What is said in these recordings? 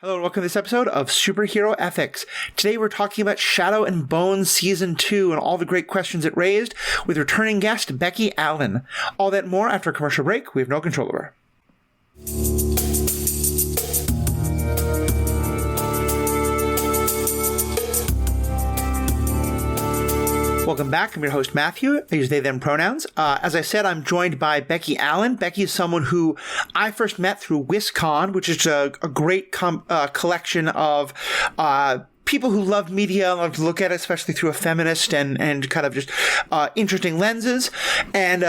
Hello and welcome to this episode of Superhero Ethics. Today we're talking about Shadow and Bone Season 2 and all the great questions it raised with returning guest Becky Allen. All that and more after a commercial break we have no control over. Welcome back. I'm your host, Matthew. I use they, them pronouns. As I said, I'm joined by Becky Allen. Becky is someone who I first met through WisCon, which is a great collection of people who love media and love to look at it, especially through a feminist and kind of just interesting lenses. And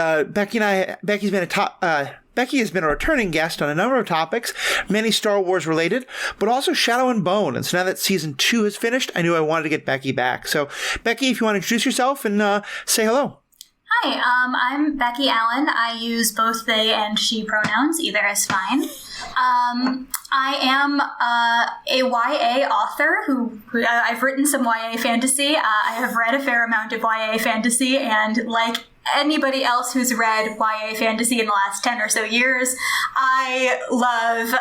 Becky has been a returning guest on a number of topics, many Star Wars related, but also Shadow and Bone. And so now that season 2 is finished, I knew I wanted to get Becky back. So Becky, if you want to introduce yourself and say hello. Hi, I'm Becky Allen. I use both they and she pronouns. Either is fine. I am a YA author who I've written some YA fantasy. I have read a fair amount of YA fantasy, and like anybody else who's read YA fantasy in the last 10 or so years, I love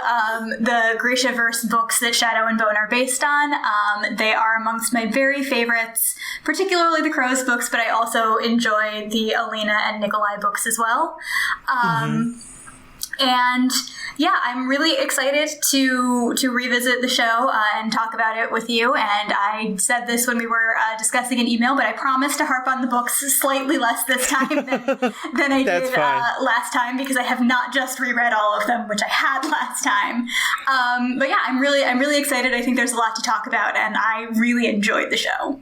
the Grisha-verse books that Shadow and Bone are based on. They are amongst my very favorites, particularly the Crows books, but I also enjoy the Alina and Nikolai books as well. And yeah, I'm really excited to revisit the show and talk about it with you. And I said this when we were discussing an email, but I promise to harp on the books slightly less this time than I did last time, because I have not just reread all of them, which I had last time. But yeah, I'm really excited. I think there's a lot to talk about, and I really enjoyed the show.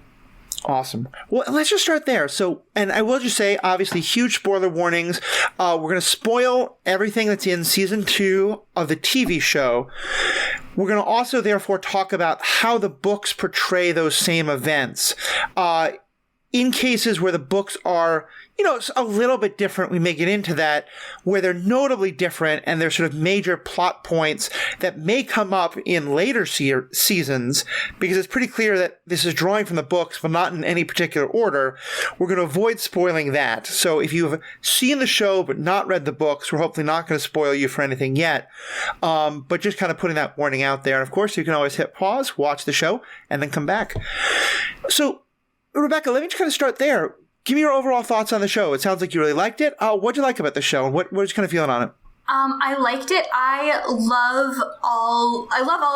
Awesome. Well, let's just start there. So, and I will just say, obviously, huge spoiler warnings. We're going to spoil everything that's in season 2 of the TV show. We're going to also, therefore, talk about how the books portray those same events. In cases where the books are, a little bit different, we may get into that, where they're notably different and there's sort of major plot points that may come up in later seasons, because it's pretty clear that this is drawing from the books, but not in any particular order. We're going to avoid spoiling that. So if you've seen the show but not read the books, we're hopefully not going to spoil you for anything yet. But just kind of putting that warning out there. And of course, you can always hit pause, watch the show, and then come back. So, Rebecca, let me just kind of start there. Give me your overall thoughts on the show. It sounds like you really liked it. What did you like about the show, and what was you kind of feeling on it? I liked it. I love all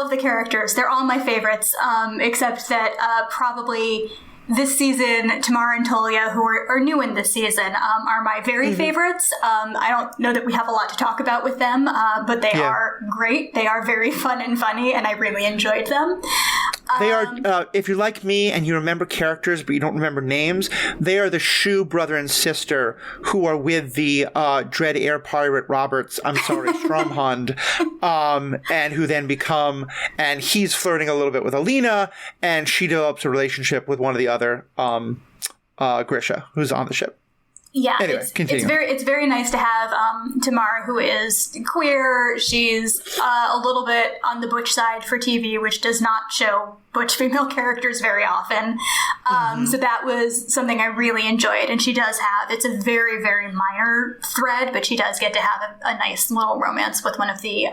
of the characters. They're all my favorites, except that probably this season, Tamara and Tolia, who are new in this season, are my very favorites. I don't know that we have a lot to talk about with them, but they are great. They are very fun and funny, and I really enjoyed them. They are, if you're like me and you remember characters but you don't remember names, they are the Shu brother and sister who are with the Dread Air Pirate Stromhund, and who then become, and he's flirting a little bit with Alina, and she develops a relationship with one of the other Grisha, who's on the ship. Yeah, anyway, it's very nice to have Tamara, who is queer. She's a little bit on the butch side for TV, which does not show butch female characters very often. So that was something I really enjoyed. And she does have, it's a very, very minor thread, but she does get to have a nice little romance with one of the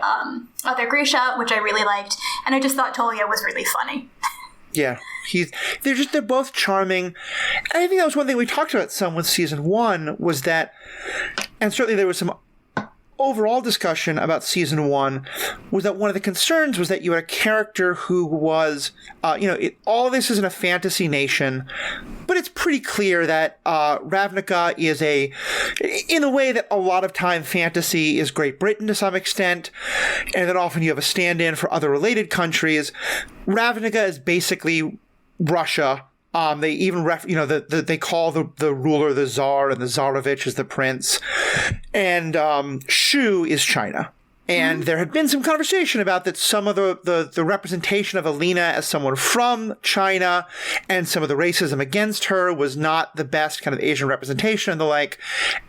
other Grisha, which I really liked. And I just thought Tolia was really funny. Yeah, they're both charming. And I think that was one thing we talked about some with season 1, was that, and certainly there was some overall discussion about season 1, was that one of the concerns was that you had a character who was, all this is in a fantasy nation, but it's pretty clear that Ravnica is in the way that a lot of time fantasy is Great Britain to some extent, and then often you have a stand-in for other related countries. Ravnica is basically Russia. They even they call the ruler the Tsar, and the Tsarevich is the prince, and Shu is China. And there had been some conversation about that some of the representation of Alina as someone from China and some of the racism against her was not the best kind of Asian representation and the like.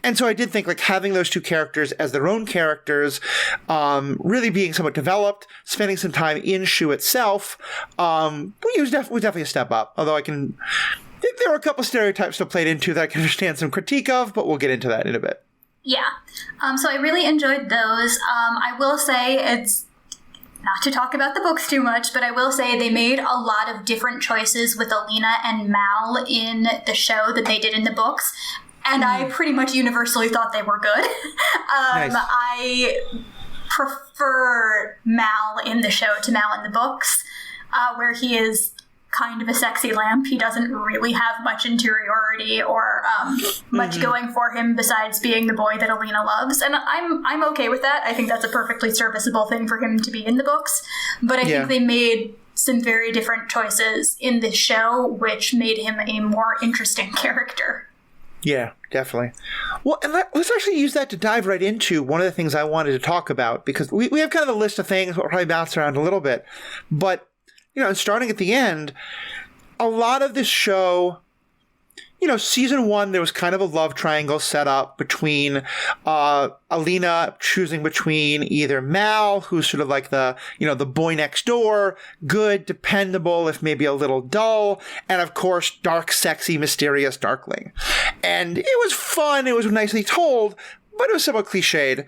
And so I did think like having those two characters as their own characters, really being somewhat developed, spending some time in Shu itself, was definitely a step up. Although there were a couple of stereotypes still played into that I can understand some critique of, but we'll get into that in a bit. Yeah. So I really enjoyed those. I will say not to talk about the books too much, but I will say they made a lot of different choices with Alina and Mal in the show that they did in the books. And I pretty much universally thought they were good. Nice. I prefer Mal in the show to Mal in the books, where he is kind of a sexy lamp. He doesn't really have much interiority or much going for him besides being the boy that Alina loves. And I'm okay with that. I think that's a perfectly serviceable thing for him to be in the books. But I think they made some very different choices in this show, which made him a more interesting character. Yeah, definitely. Well, and let's actually use that to dive right into one of the things I wanted to talk about, because we have kind of a list of things we'll probably bounce around a little bit. But, starting at the end, a lot of this show, season 1, there was kind of a love triangle set up between Alina choosing between either Mal, who's sort of like the boy next door, good, dependable, if maybe a little dull, and of course, dark, sexy, mysterious Darkling. And it was fun, it was nicely told, but it was somewhat cliched.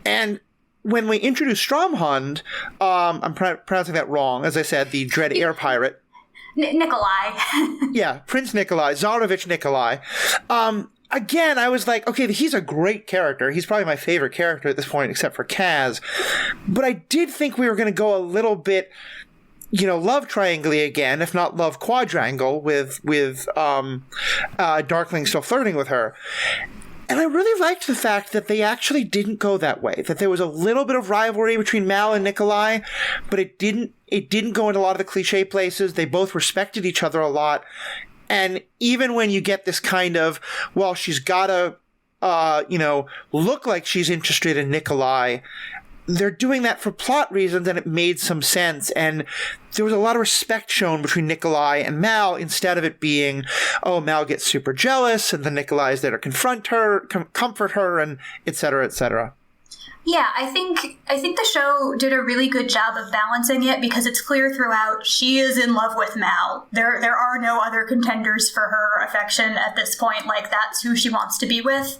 And when we introduced Stromhund, I'm pronouncing that wrong, as I said, the Dread Air Pirate. Nikolai. Yeah, Prince Nikolai, Tsarevich Nikolai. Again, I was like, okay, he's a great character. He's probably my favorite character at this point, except for Kaz. But I did think we were going to go a little bit, love triangle again, if not love quadrangle, with Darkling still flirting with her. And I really liked the fact that they actually didn't go that way, that there was a little bit of rivalry between Mal and Nikolai, but it didn't go into a lot of the cliche places. They both respected each other a lot. And even when you get this kind of, well, she's got to, look like she's interested in Nikolai, they're doing that for plot reasons, and it made some sense. And there was a lot of respect shown between Nikolai and Mal, instead of it being, oh, Mal gets super jealous, and then Nikolai is there to confront her, comfort her, and et cetera, et cetera. Yeah, I think the show did a really good job of balancing it, because it's clear throughout she is in love with Mal. There are no other contenders for her affection at this point. Like, that's who she wants to be with.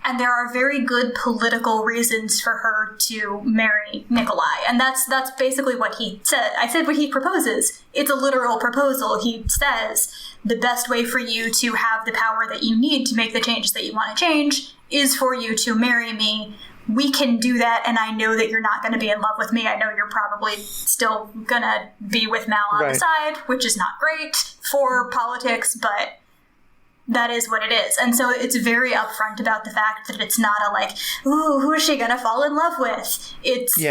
And there are very good political reasons for her to marry Nikolai. And that's basically what he said. I said what he proposes. It's a literal proposal. He says, the best way for you to have the power that you need to make the changes that you want to change is for you to marry me. We can do that, and I know that you're not going to be in love with me. I know you're probably still going to be with Mal on the side, which is not great for politics, but that is what it is. And so it's very upfront about the fact that it's not a like, ooh, who is she going to fall in love with? It's,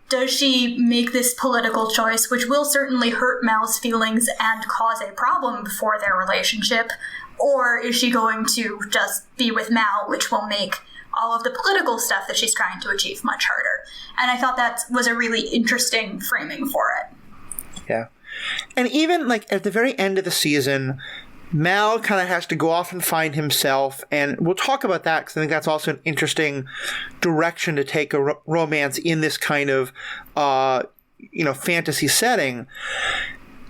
does she make this political choice, which will certainly hurt Mal's feelings and cause a problem for their relationship? Or is she going to just be with Mal, which will make all of the political stuff that she's trying to achieve much harder? And I thought that was a really interesting framing for it. Yeah. And even like at the very end of the season, Mal kind of has to go off and find himself, and we'll talk about that because I think that's also an interesting direction to take a romance in this kind of, fantasy setting.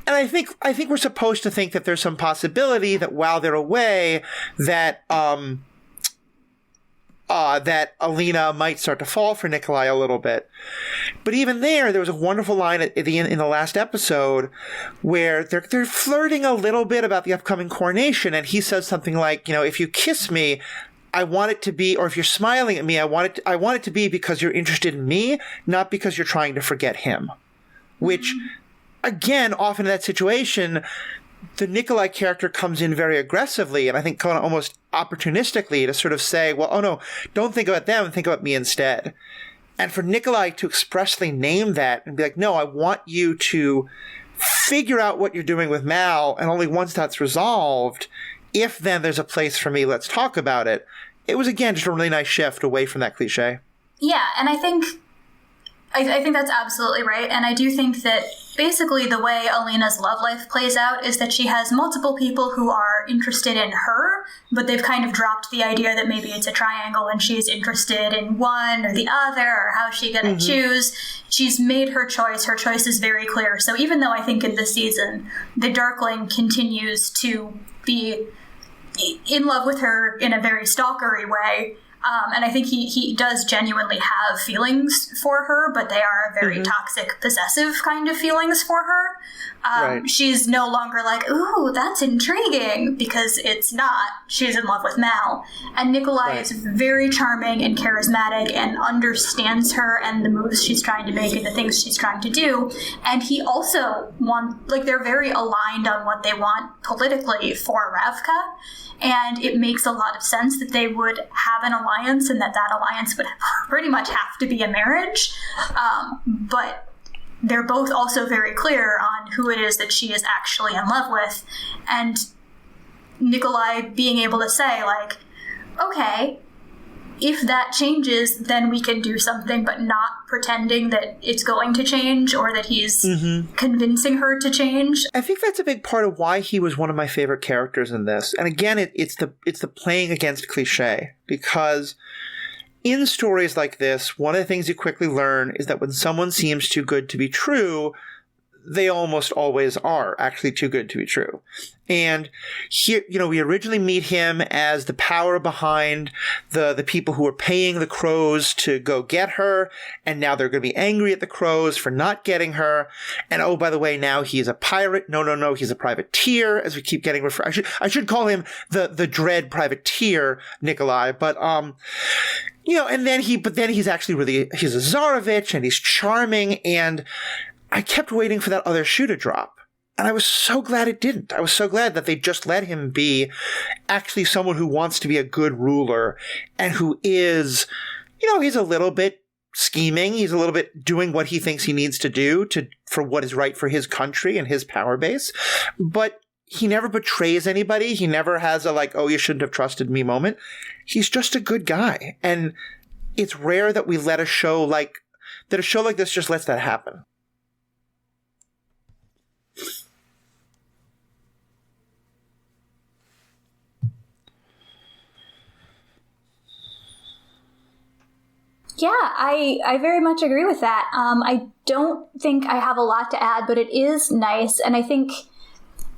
And I think we're supposed to think that there's some possibility that while they're away, that Alina might start to fall for Nikolai a little bit. But even there was a wonderful line at the end in the last episode where they're flirting a little bit about the upcoming coronation, and he says something like, if you kiss me, I want it to be, or if you're smiling at me, I want it to be because you're interested in me, not because you're trying to forget him. Which, again, often in that situation, the Nikolai character comes in very aggressively, and I think kind of almost opportunistically, to sort of say, well, oh no, don't think about them, think about me instead. And for Nikolai to expressly name that and be like, no, I want you to figure out what you're doing with Mal, and only once that's resolved, if then there's a place for me, let's talk about it. It was, again, just a really nice shift away from that cliche. Yeah, and I think that's absolutely right. And I do think that basically the way Alina's love life plays out is that she has multiple people who are interested in her, but they've kind of dropped the idea that maybe it's a triangle and she's interested in one or the other, or how's she going to choose. She's made her choice. Her choice is very clear. So even though I think in this season, the Darkling continues to be in love with her in a very stalkery way, And I think he does genuinely have feelings for her, but they are very toxic, possessive kind of feelings for her. Right. She's no longer like, ooh, that's intriguing, because it's not. She's in love with Mal. And Nikolai is very charming and charismatic and understands her and the moves she's trying to make and the things she's trying to do. And he also they're very aligned on what they want politically for Ravka. And it makes a lot of sense that they would have an alliance and that alliance would pretty much have to be a marriage. But they're both also very clear on who it is that she is actually in love with. And Nikolai being able to say, like, okay, if that changes, then we can do something, but not pretending that it's going to change or that he's convincing her to change. I think that's a big part of why he was one of my favorite characters in this. And again, it's the playing against cliche, because in stories like this, one of the things you quickly learn is that when someone seems too good to be true, they almost always are actually too good to be true. And here, we originally meet him as the power behind the people who are paying the crows to go get her, and now they're going to be angry at the crows for not getting her. And oh, by the way, now he's a pirate. No, he's a privateer, as we keep getting referred. I should call him the dread privateer, Nikolai. But and then he's actually he's a Tsarevich, and he's charming, and I kept waiting for that other shoe to drop. And I was so glad it didn't. I was so glad that they just let him be actually someone who wants to be a good ruler and who is, he's a little bit scheming. He's a little bit doing what he thinks he needs to do for what is right for his country and his power base. But he never betrays anybody. He never has a like, oh, you shouldn't have trusted me moment. He's just a good guy. And it's rare that we let a show like this just lets that happen. Yeah, I very much agree with that. I don't think I have a lot to add, but it is nice. And I think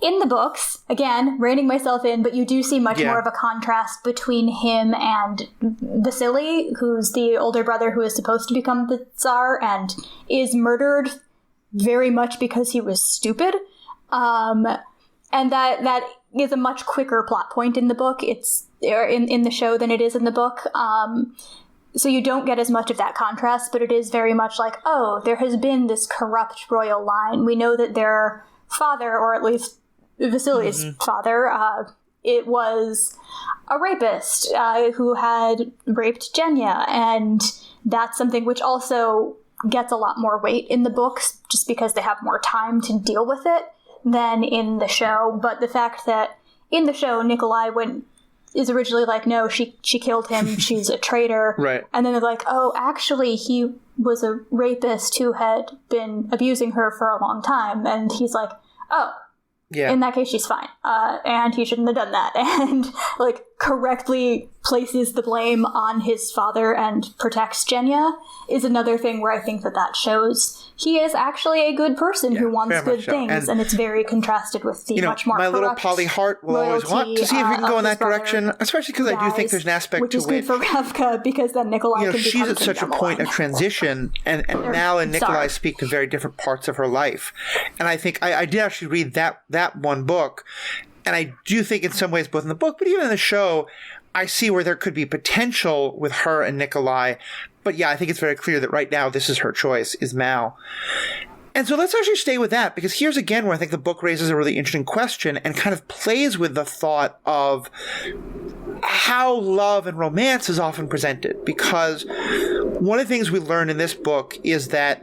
in the books, again, reining myself in, but you do see much more of a contrast between him and Vasily, who's the older brother who is supposed to become the Tsar and is murdered very much because he was stupid. And that is a much quicker plot point in the book. It's in the show than it is in the book. So you don't get as much of that contrast, but it is very much like, oh, there has been this corrupt royal line. We know that their father, or at least Vasily's father, it was a rapist who had raped Genya, and that's something which also gets a lot more weight in the books just because they have more time to deal with it than in the show. But the fact that in the show, Nikolai is originally like, no, she killed him, she's a traitor. Right. And then they're like, oh, actually, he was a rapist who had been abusing her for a long time. And he's like, oh, in that case, she's fine. And he shouldn't have done that. And, correctly places the blame on his father and protects Genya is another thing where I think that shows he is actually a good person who wants good things. And it's very contrasted with the much more corrupt my little Polly Heart will always want to see if we can go in that direction, especially because I do think there's an aspect which is good for Ravka, because then Nikolai can become she's at such a point of transition, and Mal and Nikolai speak to very different parts of her life. And I think I did actually read that one book, and I do think in some ways, both in the book, but even in the show, I see where there could be potential with her and Nikolai. But yeah, I think it's very clear that right now this is her choice, is Mal. And so let's actually stay with that, because here's again where I think the book raises a really interesting question and kind of plays with the thought of how love and romance is often presented. Because one of the things we learn in this book is that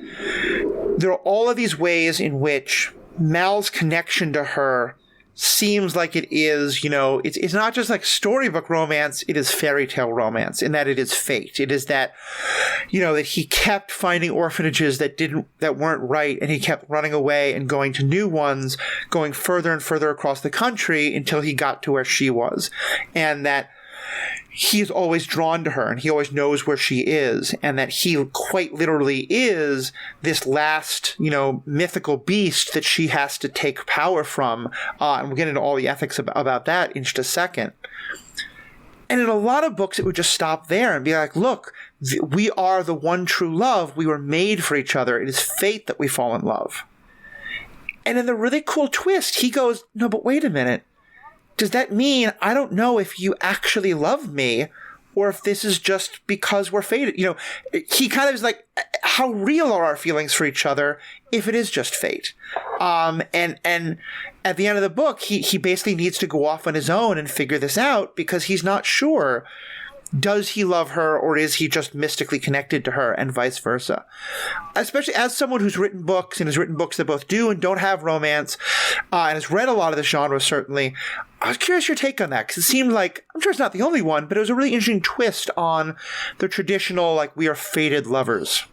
there are all of these ways in which Mal's connection to her seems like it is, it's not just like storybook romance, it is fairy tale romance, in that it is fate. It is that, that he kept finding orphanages that weren't right, and he kept running away and going to new ones, going further and further across the country until he got to where she was. And that he's always drawn to her, and he always knows where she is, and that he quite literally is this last, mythical beast that she has to take power from. And we'll get into all the ethics about that in just a second. And in a lot of books, it would just stop there and be like, look, we are the one true love. We were made for each other. It is fate that we fall in love. And in the really cool twist, he goes, no, but wait a minute. Does that mean I don't know if you actually love me or if this is just because we're fated? You know, he kind of is like, how real are our feelings for each other if it is just fate? And at the end of the book, he basically needs to go off on his own and figure this out because he's not sure. Does he love her or is he just mystically connected to her and vice versa? Especially as someone who's written books and has written books that both do and don't have romance and has read a lot of the genre, certainly. I was curious your take on that because it seemed like, I'm sure it's not the only one, but it was a really interesting twist on the traditional, like, we are fated lovers.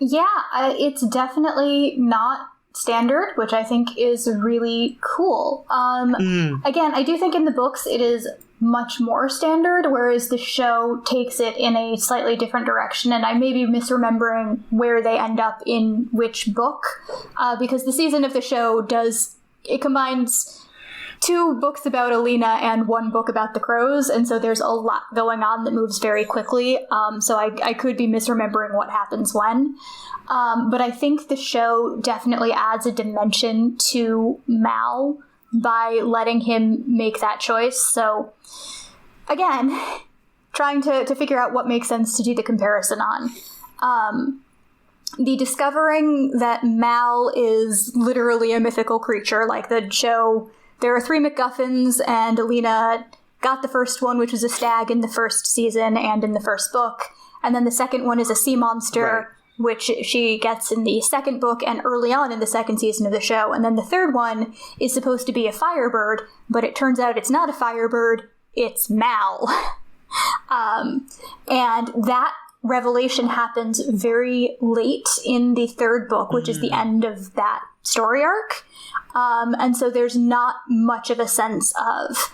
Yeah, it's definitely not standard, which I think is really cool. Again, I do think in the books it is much more standard, whereas the show takes it in a slightly different direction, and I may be misremembering where they end up in which book, because the season of the show combines 2 books about Alina and 1 book about the crows, and so there's a lot going on that moves very quickly, so I could be misremembering what happens when. But I think the show definitely adds a dimension to Mal by letting him make that choice. So, again, trying to figure out what makes sense to do the comparison on. The discovering that Mal is literally a mythical creature, like the show... There are 3 MacGuffins, and Alina got the first one, which was a stag in the first season and in the first book. And then the second one is a sea monster, right, which she gets in the second book and early on in the second season of the show. And then the third one is supposed to be a firebird, but it turns out it's not a firebird, it's Mal. And that revelation happens very late in the third book, which is the end of that story arc. And so there's not much of a sense of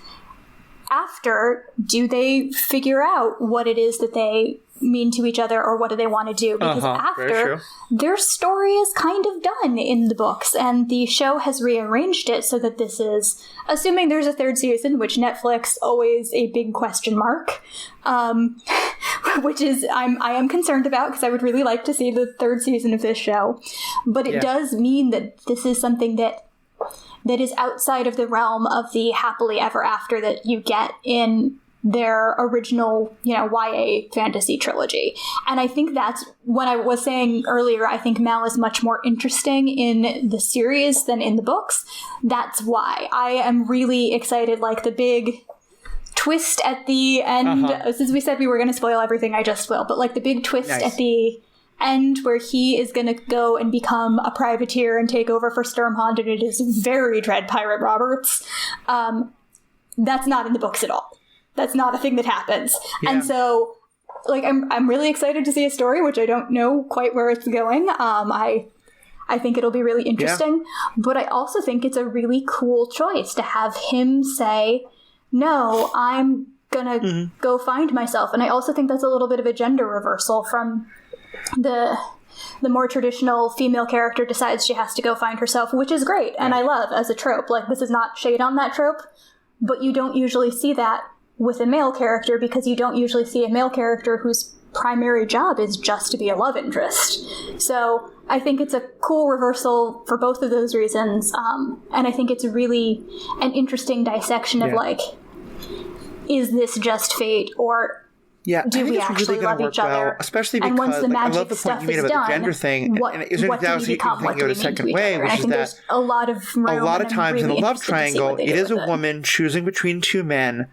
after, do they figure out what it is that they mean to each other or what do they want to do? Because after, their story is kind of done in the books, and the show has rearranged it so that this is, assuming there's a third season, which Netflix always a big question mark, which is I am concerned about because I would really like to see the third season of this show. But it does mean that this is something that is outside of the realm of the happily ever after that you get in their original, YA fantasy trilogy. And I think that's when I was saying earlier, I think Mal is much more interesting in the series than in the books. That's why I am really excited, like the big twist at the end. Since we said we were going to spoil everything, I just will. But like the big twist at the end where he is going to go and become a privateer and take over for Sturmhond, and it is very Dread Pirate Roberts. That's not in the books at all. That's not a thing that happens. Yeah. And so, like, I'm really excited to see a story, which I don't know quite where it's going. I think it'll be really interesting. Yeah. But I also think it's a really cool choice to have him say, no, I'm gonna go find myself. And I also think that's a little bit of a gender reversal from the more traditional female character decides she has to go find herself, which is great. And I love as a trope. Like, this is not shade on that trope, but you don't usually see that with a male character because you don't usually see a male character whose primary job is just to be a love interest. So I think it's a cool reversal for both of those reasons. And I think it's really an interesting dissection of like, is this just fate or do we actually love each other? Especially because and once the magic I love the point you made about done, the gender thing. What do we become? What do we mean to each other? And I think there's a lot of times in the love triangle, it is a woman choosing between 2 men.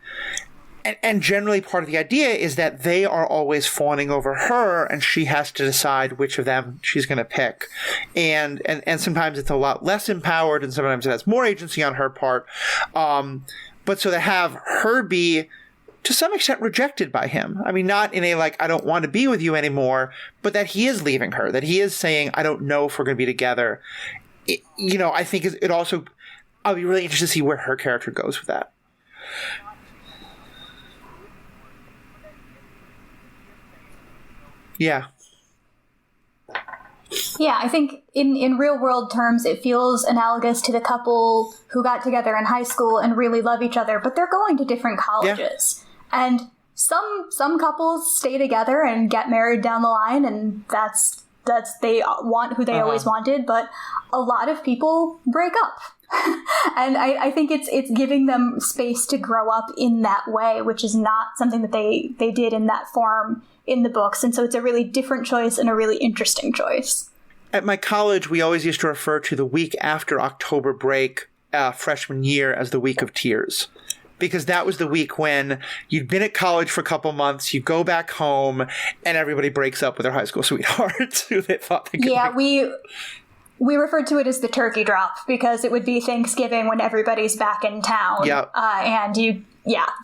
And generally part of the idea is that they are always fawning over her and she has to decide which of them she's going to pick. And sometimes it's a lot less empowered and sometimes it has more agency on her part. But so to have her be, to some extent, rejected by him. I mean, not in a, like, I don't want to be with you anymore, but that he is leaving her, that he is saying, I don't know if we're going to be together. I think it also, I'll be really interested to see where her character goes with that. Yeah. Yeah, I think in real world terms, it feels analogous to the couple who got together in high school and really love each other, but they're going to different colleges. Yeah. And some couples stay together and get married down the line, and that's they want who they always wanted, but a lot of people break up. And I think it's giving them space to grow up in that way, which is not something that they did in that form in the books. And so it's a really different choice and a really interesting choice. At my college, we always used to refer to the week after October break, freshman year, as the week of tears. Because that was the week when you'd been at college for a couple months, you go back home, and everybody breaks up with their high school sweethearts who they thought they could we referred to it as the turkey drop because it would be Thanksgiving when everybody's back in town. Yep.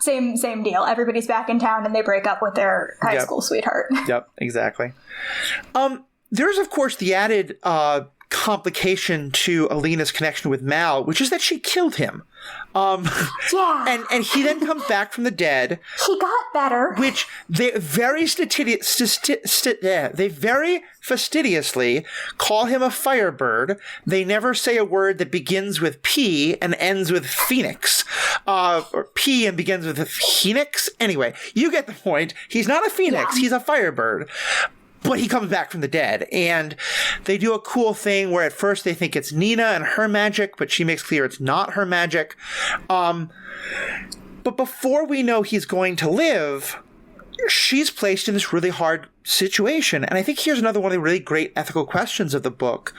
Same deal. Everybody's back in town and they break up with their high school sweetheart. Yep, exactly. There's, of course, the added complication to Alina's connection with Mal, which is that she killed him. Yeah. And he then comes back from the dead. He got better. Which they very fastidiously call him a firebird. They never say a word that begins with P and ends with phoenix. Or P and begins with phoenix. Anyway, you get the point. He's not a phoenix. Yeah. He's a firebird. But he comes back from the dead, and they do a cool thing where at first they think it's Nina and her magic, but she makes clear it's not her magic. But before we know he's going to live, she's placed in this really hard situation. And I think here's another one of the really great ethical questions of the book,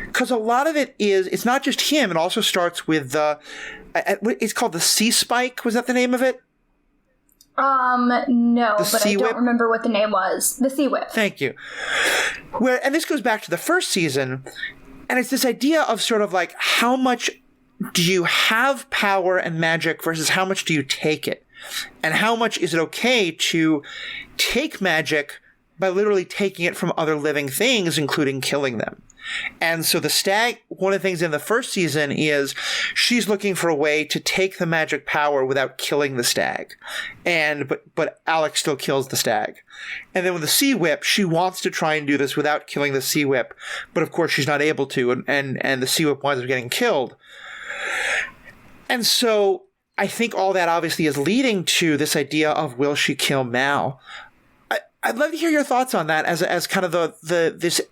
because a lot of it is, it's not just him. It also starts with it's called the Sea Spike. Was that the name of it? No, but I don't remember what the name was. The Sea Whip. Thank you. And this goes back to the first season, and it's this idea of sort of like, how much do you have power and magic versus how much do you take it? And how much is it okay to take magic by literally taking it from other living things, including killing them? And so the stag, one of the things in the first season is she's looking for a way to take the magic power without killing the stag. But Alex still kills the stag. And then with the Sea Whip, she wants to try and do this without killing the Sea Whip. But of course she's not able to, and the Sea Whip winds up getting killed. And so I think all that obviously is leading to this idea of, will she kill Mal? I'd love to hear your thoughts on that as kind of this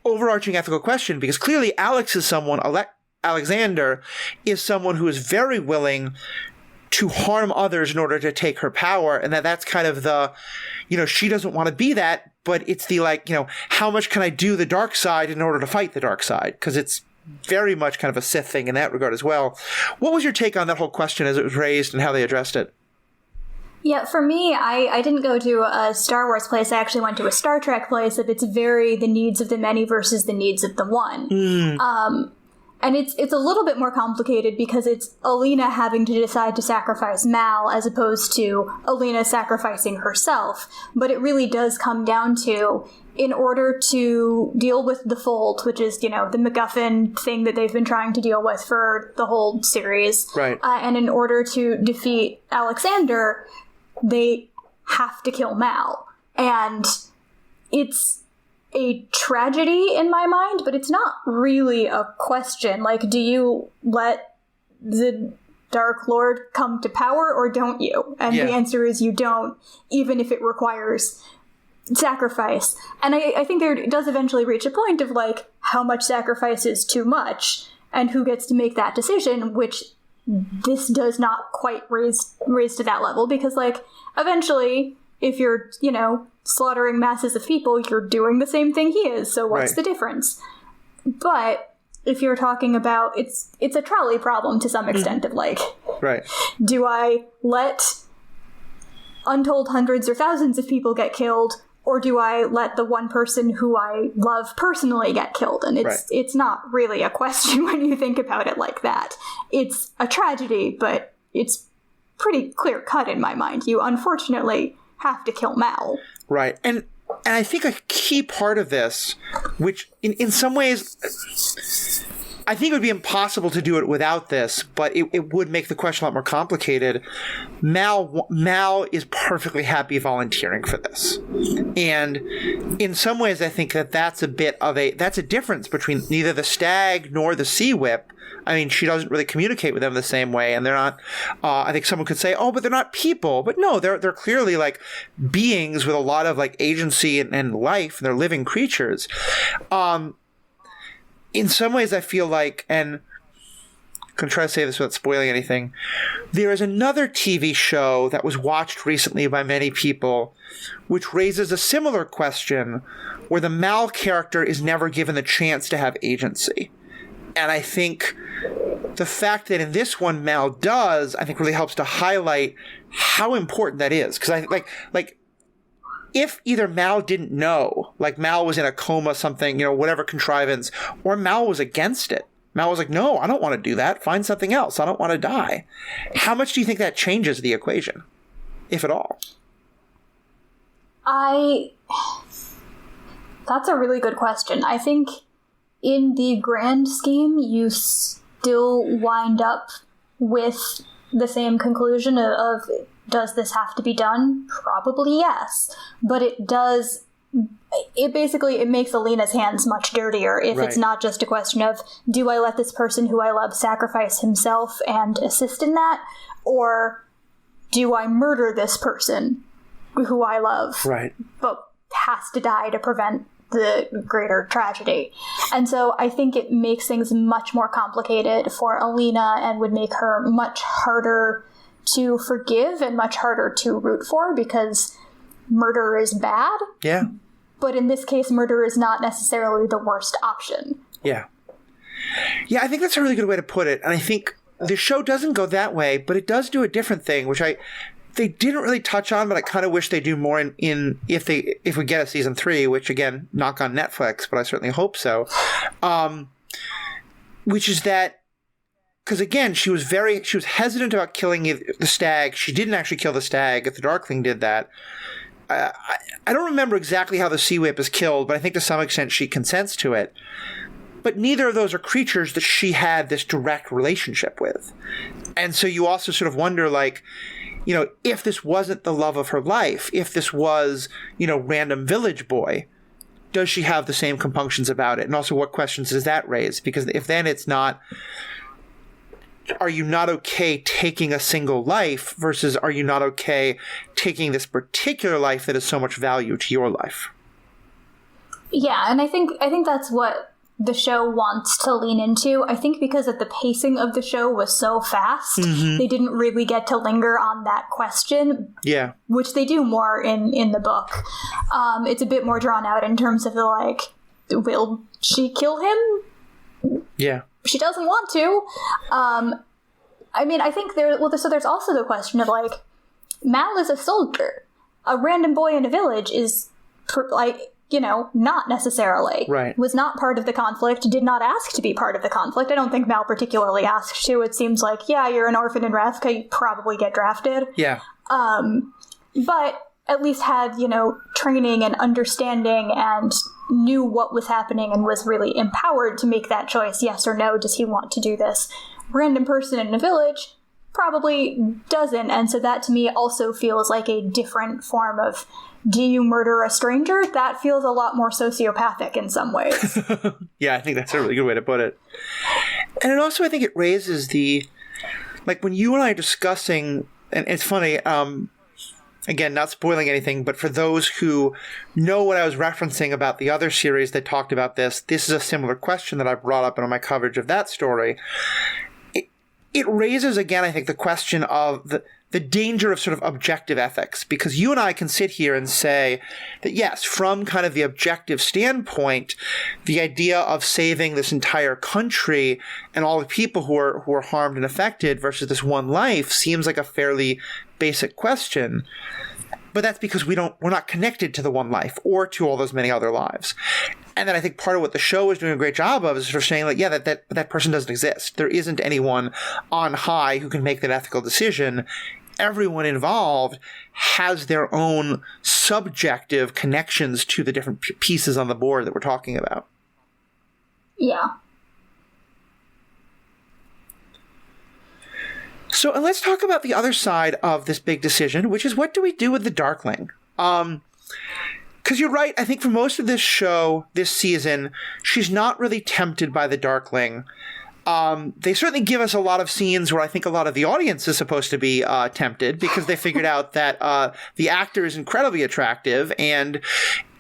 overarching ethical question, because clearly Alexander is someone who is very willing to harm others in order to take her power, and that's kind of she doesn't want to be that, but it's the how much can I do the dark side in order to fight the dark side? Because it's very much kind of a Sith thing in that regard as well. What was your take on that whole question as it was raised and how they addressed it? Yeah, for me, I didn't go to a Star Wars place. I actually went to a Star Trek place. It's very the needs of the many versus the needs of the one. And it's a little bit more complicated because it's Alina having to decide to sacrifice Mal as opposed to Alina sacrificing herself. But it really does come down to, in order to deal with the Fold, which is, the MacGuffin thing that they've been trying to deal with for the whole series. Right. And in order to defeat Alexander, they have to kill Mal. And it's a tragedy in my mind, but it's not really a question. Like, do you let the Dark Lord come to power or don't you? And the answer is you don't, even if it requires sacrifice. And I think there does eventually reach a point of how much sacrifice is too much and who gets to make that decision, which this does not quite raise to that level, because eventually if you're slaughtering masses of people, you're doing the same thing he is, so what's the difference? But if you're talking about it's a trolley problem to some extent of do I let untold hundreds or thousands of people get killed, or do I let the one person who I love personally get killed? And it's not really a question when you think about it like that. It's a tragedy, but it's pretty clear cut in my mind. You unfortunately have to kill Mal. Right. And I think a key part of this, which in some ways I think it would be impossible to do it without this, but it would make the question a lot more complicated. Mal is perfectly happy volunteering for this. And in some ways, I think that's a difference between neither the stag nor the sea whip. I mean, she doesn't really communicate with them the same way, and they're not, I think someone could say, oh, but they're not people. But no, they're clearly like beings with a lot of like agency and life, and they're living creatures. In some ways, I feel like, and I'm going to try to say this without spoiling anything, there is another TV show that was watched recently by many people, which raises a similar question where the Mal character is never given the chance to have agency. And I think the fact that in this one Mal does, I think really helps to highlight how important that is. Because I like if either Mal didn't know, like Mal was in a coma, something, whatever contrivance, or Mal was against it. Mal was like, no, I don't want to do that. Find something else. I don't want to die. How much do you think that changes the equation, if at all? That's a really good question. I think in the grand scheme, you still wind up with the same conclusion of does this have to be done? Probably yes. But it makes Alina's hands much dirtier if it's not just a question of, do I let this person who I love sacrifice himself and assist in that? Or do I murder this person who I love, but has to die to prevent the greater tragedy? And so I think it makes things much more complicated for Alina and would make her much harder to forgive and much harder to root for, because murder is bad. Yeah. But in this case, murder is not necessarily the worst option. Yeah. Yeah, I think that's a really good way to put it. And I think the show doesn't go that way, but it does do a different thing, which they didn't really touch on, but I kind of wish they do more in if we get a season 3, which again, knock on Netflix, but I certainly hope so. Which is that, because again, she was hesitant about killing the stag. She didn't actually kill the stag. If the Darkling did that, I don't remember exactly how the sea whip is killed, but I think to some extent she consents to it. But neither of those are creatures that she had this direct relationship with, and so you also sort of wonder, like, if this wasn't the love of her life, if this was, random village boy, does she have the same compunctions about it? And also, what questions does that raise? Because if then it's not, are you not okay taking a single life versus are you not okay taking this particular life that is so much value to your life? Yeah, and I think that's what the show wants to lean into. I think because of the pacing of the show was so fast, they didn't really get to linger on that question. Yeah. Which they do more in the book. It's a bit more drawn out in terms of the, like, will she kill him? Yeah. She doesn't want to. I mean, I think there's also the question of, like, Mal is a soldier. A random boy in a village is, not necessarily. Right. Was not part of the conflict, did not ask to be part of the conflict. I don't think Mal particularly asked to. It seems like, yeah, you're an orphan in Ravka, you probably get drafted. Yeah. But at least had, training and understanding and knew what was happening and was really empowered to make that choice. Yes or no, does he want to do this? Random person in a village probably doesn't. And so that to me also feels like a different form of, do you murder a stranger? That feels a lot more sociopathic in some ways. Yeah, I think that's a really good way to put it. And it also, I think it raises when you and I are discussing, and it's funny, again, not spoiling anything, but for those who know what I was referencing about the other series that talked about this is a similar question that I brought up in my coverage of that story. It raises, again, I think, the question of the danger of sort of objective ethics, because you and I can sit here and say that, yes, from kind of the objective standpoint, the idea of saving this entire country and all the people who are harmed and affected versus this one life seems like a fairly basic question. But that's because we're not connected to the one life or to all those many other lives. And then I think part of what the show is doing a great job of is sort of saying, like, yeah, that person doesn't exist. There isn't anyone on high who can make that ethical decision. Everyone involved has their own subjective connections to the different pieces on the board that we're talking about. Yeah. So let's talk about the other side of this big decision, which is what do we do with the Darkling? Because you're right, I think for most of this show, this season, she's not really tempted by the Darkling. They certainly give us a lot of scenes where I think a lot of the audience is supposed to be tempted because they figured out that the actor is incredibly attractive. And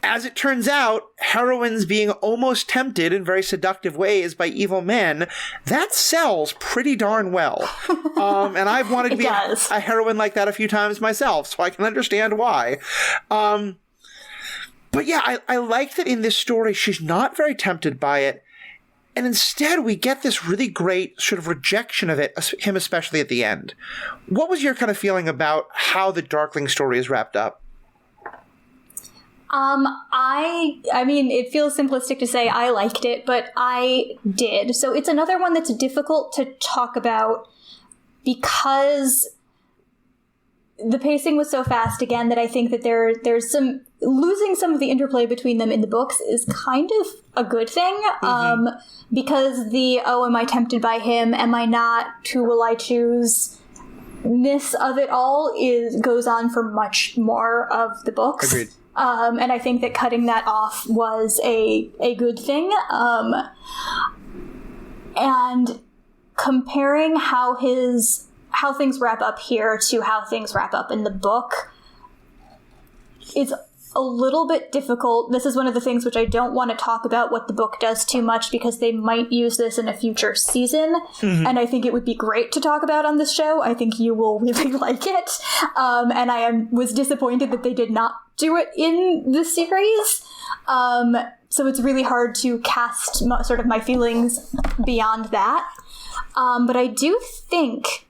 as it turns out, heroines being almost tempted in very seductive ways by evil men, that sells pretty darn well. And I've wanted to be a heroine like that a few times myself, so I can understand why. But yeah, I like that in this story, she's not very tempted by it. And instead, we get this really great sort of rejection of it, him especially at the end. What was your kind of feeling about how the Darkling story is wrapped up? I mean, it feels simplistic to say I liked it, but I did. So it's another one that's difficult to talk about because the pacing was so fast again that I think that there's some losing some of the interplay between them in the books is kind of a good thing. Because am I tempted by him? Am I not? Who will I choose? Ness of it all goes on for much more of the books. Agreed. And I think that cutting that off was a good thing. And comparing how things wrap up here to how things wrap up in the book, it's a little bit difficult. This is one of the things which I don't want to talk about what the book does too much because they might use this in a future season. And I think it would be great to talk about on this show. I think you will really like it. And I was disappointed that they did not do it in the series. So it's really hard to cast sort of my feelings beyond that. But I do think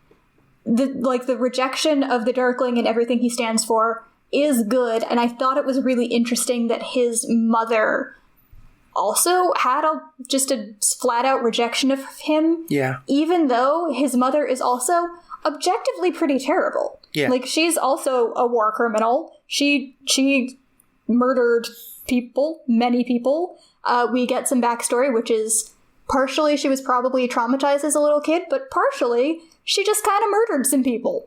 the rejection of the Darkling and everything he stands for is good, and I thought it was really interesting that his mother also had just a flat-out rejection of him. Yeah. Even though his mother is also objectively pretty terrible. Yeah. Like, she's also a war criminal. She murdered people, many people. We get some backstory, which is partially she was probably traumatized as a little kid, but partially she just kind of murdered some people.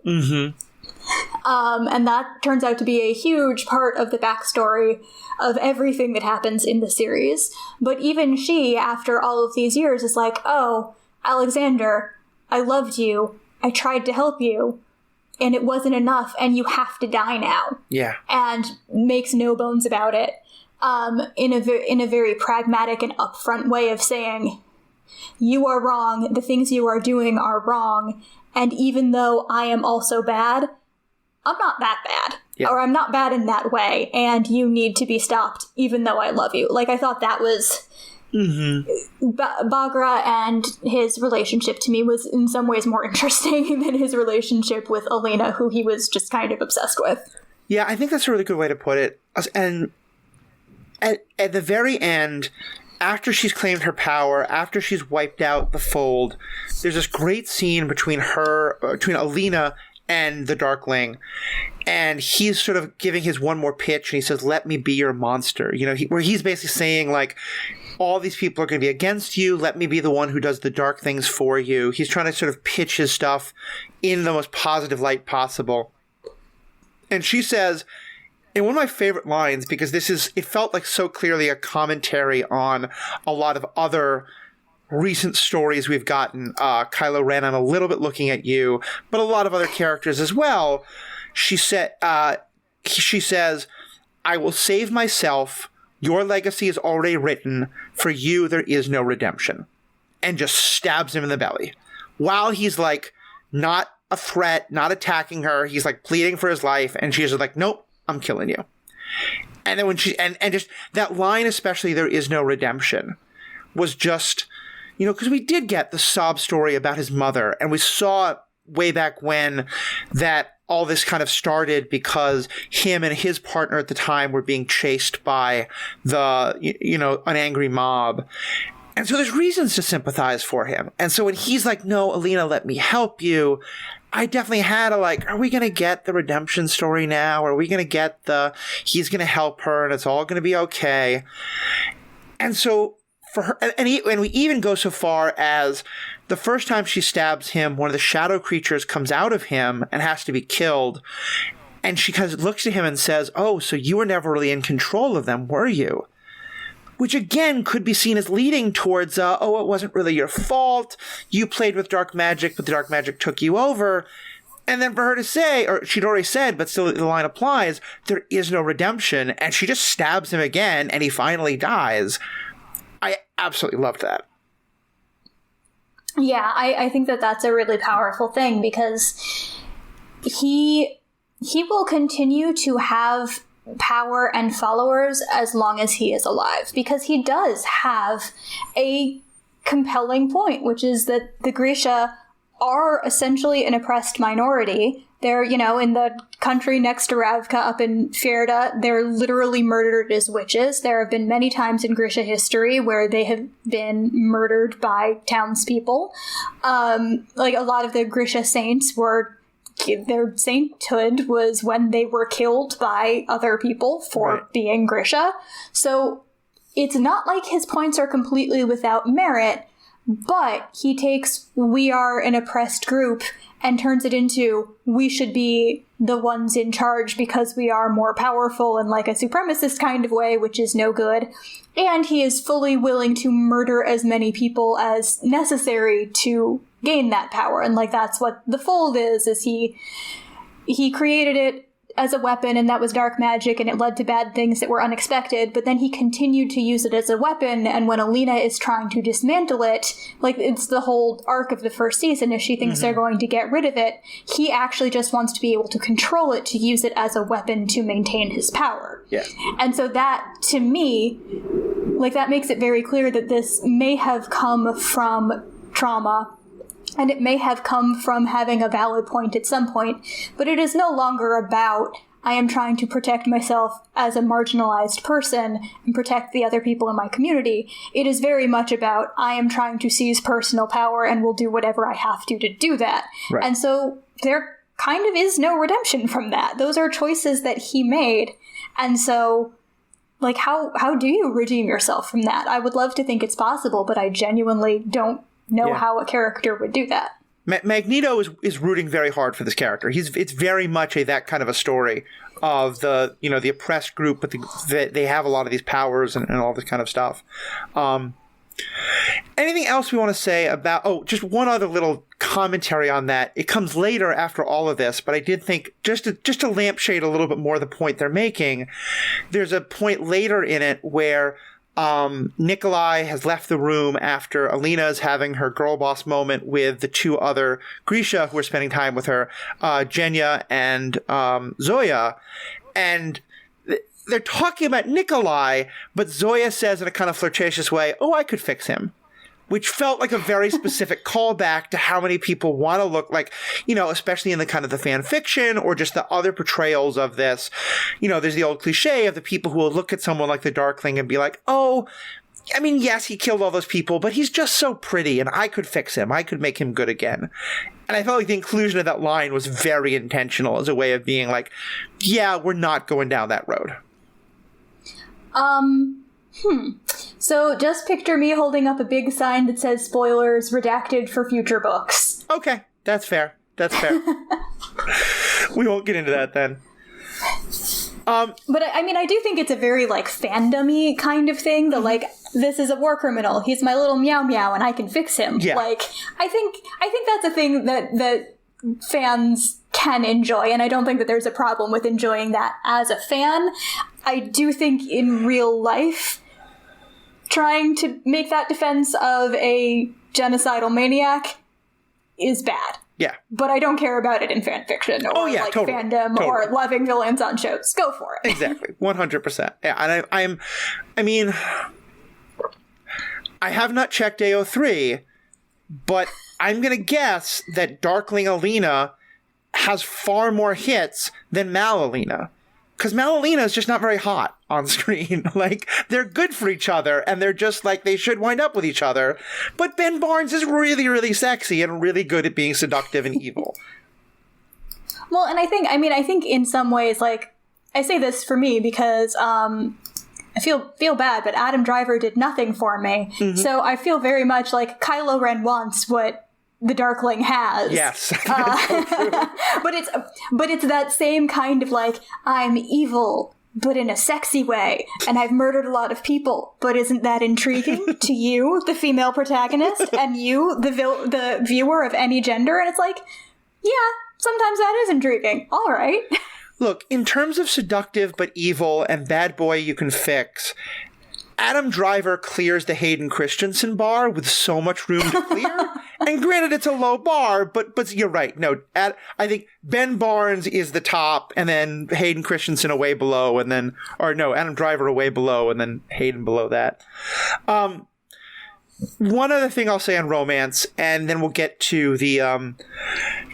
And that turns out to be a huge part of the backstory of everything that happens in the series. But even she, after all of these years, is like, oh, Alexander, I loved you. I tried to help you. And it wasn't enough. And you have to die now. Yeah. And makes no bones about it. In a very pragmatic and upfront way of saying, you are wrong. The things you are doing are wrong. And even though I am also bad, I'm not that bad. Yeah. Or I'm not bad in that way, and you need to be stopped, even though I love you. Like, I thought that was... Baghra and his relationship to me was in some ways more interesting than his relationship with Alina, who he was just kind of obsessed with. Yeah, I think that's a really good way to put it. And at the very end, after she's claimed her power, after she's wiped out the fold, there's this great scene between Alina and the Darkling, and he's sort of giving his one more pitch, and he says, let me be your monster. You know, where he's basically saying, like, all these people are going to be against you, let me be the one who does the dark things for you. He's trying to sort of pitch his stuff in the most positive light possible. And she says, in one of my favorite lines, because it felt like so clearly a commentary on a lot of other recent stories we've gotten, Kylo Ren, I'm a little bit looking at you, but a lot of other characters as well. She says, I will save myself. Your legacy is already written. For you, there is no redemption. And just stabs him in the belly. While he's like, not a threat, not attacking her. He's like pleading for his life. And she's just like, nope, I'm killing you. And then when and just that line, especially, there is no redemption, was just, you know, because we did get the sob story about his mother, and we saw way back when that all this kind of started because him and his partner at the time were being chased by an angry mob. And so there's reasons to sympathize for him. And so when he's like, no, Alina, let me help you, I definitely had are we going to get the redemption story now? Are we going to get he's going to help her and it's all going to be okay? And so for her, and we even go so far as the first time she stabs him, one of the shadow creatures comes out of him and has to be killed. And she kind of looks at him and says, "Oh, so you were never really in control of them, were you?" Which again could be seen as leading towards, "Oh, it wasn't really your fault. You played with dark magic, but the dark magic took you over." And then for her to say, or she'd already said, but still the line applies, there is no redemption. And she just stabs him again and he finally dies. I absolutely loved that. Yeah, I think that that's a really powerful thing because he will continue to have power and followers as long as he is alive, because he does have a compelling point, which is that the Grisha are essentially an oppressed minority. They're, in the country next to Ravka up in Fjerda, they're literally murdered as witches. There have been many times in Grisha history where they have been murdered by townspeople. Like a lot of the Grisha saints their sainthood was when they were killed by other people for being Grisha. So it's not like his points are completely without merit, but he takes "we are an oppressed group" and turns it into "we should be the ones in charge because we are more powerful" in like a supremacist kind of way, which is no good. And he is fully willing to murder as many people as necessary to gain that power. And like that's what the Fold is he created it as a weapon, and that was dark magic, and it led to bad things that were unexpected, but then he continued to use it as a weapon, and when Alina is trying to dismantle it, like it's the whole arc of the first season, if she thinks they're going to get rid of it, he actually just wants to be able to control it, to use it as a weapon to maintain his power. Yeah. And so that, to me, like that makes it very clear that this may have come from trauma, and it may have come from having a valid point at some point, but it is no longer about I am trying to protect myself as a marginalized person and protect the other people in my community. It is very much about I am trying to seize personal power and will do whatever I have to do that. Right. And so there kind of is no redemption from that. Those are choices that he made. And so, like, how do you redeem yourself from that? I would love to think it's possible, but I genuinely don't know how a character would do that. Magneto is rooting very hard for this character. It's very much that kind of a story of the the oppressed group, but they have a lot of these powers and all this kind of stuff. Anything else we want to say about? Oh, just one other little commentary on that. It comes later after all of this, but I did think just to lampshade a little bit more the point they're making. There's a point later in it where Nikolai has left the room after Alina's having her girl boss moment with the two other Grisha who are spending time with her, Genya and Zoya, and they're talking about Nikolai, but Zoya says in a kind of flirtatious way, "Oh, I could fix him," which felt like a very specific callback to how many people want to look like, especially in the kind of the fan fiction or just the other portrayals of this. There's the old cliche of the people who will look at someone like the Darkling and be like, "Oh, I mean, yes, he killed all those people, but he's just so pretty and I could fix him. I could make him good again." And I felt like the inclusion of that line was very intentional as a way of being like, yeah, we're not going down that road. So just picture me holding up a big sign that says "spoilers redacted for future books." Okay, that's fair. We won't get into that then. But I mean, I do think it's a very like fandom-y kind of thing that like, this is a war criminal. He's my little meow meow and I can fix him. Yeah. Like, I think that's a thing that fans can enjoy, and I don't think that there's a problem with enjoying that as a fan. I do think in real life, trying to make that defense of a genocidal maniac is bad. Yeah. But I don't care about it in fan fiction or totally. fandom or loving villains on shows. Go for it. Exactly. 100%. Yeah, and I mean, I have not checked AO3, but I'm going to guess that Darkling Alina has far more hits than Mal Alina. Because Mal Alina is just not very hot on screen. Like, they're good for each other, and they're just like, they should wind up with each other. But Ben Barnes is really, really sexy and really good at being seductive and evil. Well, and I think in some ways, like, I say this for me because I feel bad, but Adam Driver did nothing for me. Mm-hmm. So I feel very much like Kylo Ren wants what the Darkling has. Yes. but it's that same kind of like, I'm evil, but in a sexy way, and I've murdered a lot of people, but isn't that intriguing to you, the female protagonist, and you, the viewer of any gender? And it's like, yeah, sometimes that is intriguing. All right. Look, in terms of seductive but evil and bad boy you can fix, Adam Driver clears the Hayden Christensen bar with so much room to clear. And granted, it's a low bar, but you're right. No, I think Ben Barnes is the top, and then Hayden Christensen away below, and then, or no, Adam Driver away below, and then Hayden below that. One other thing I'll say on romance, and then we'll get to the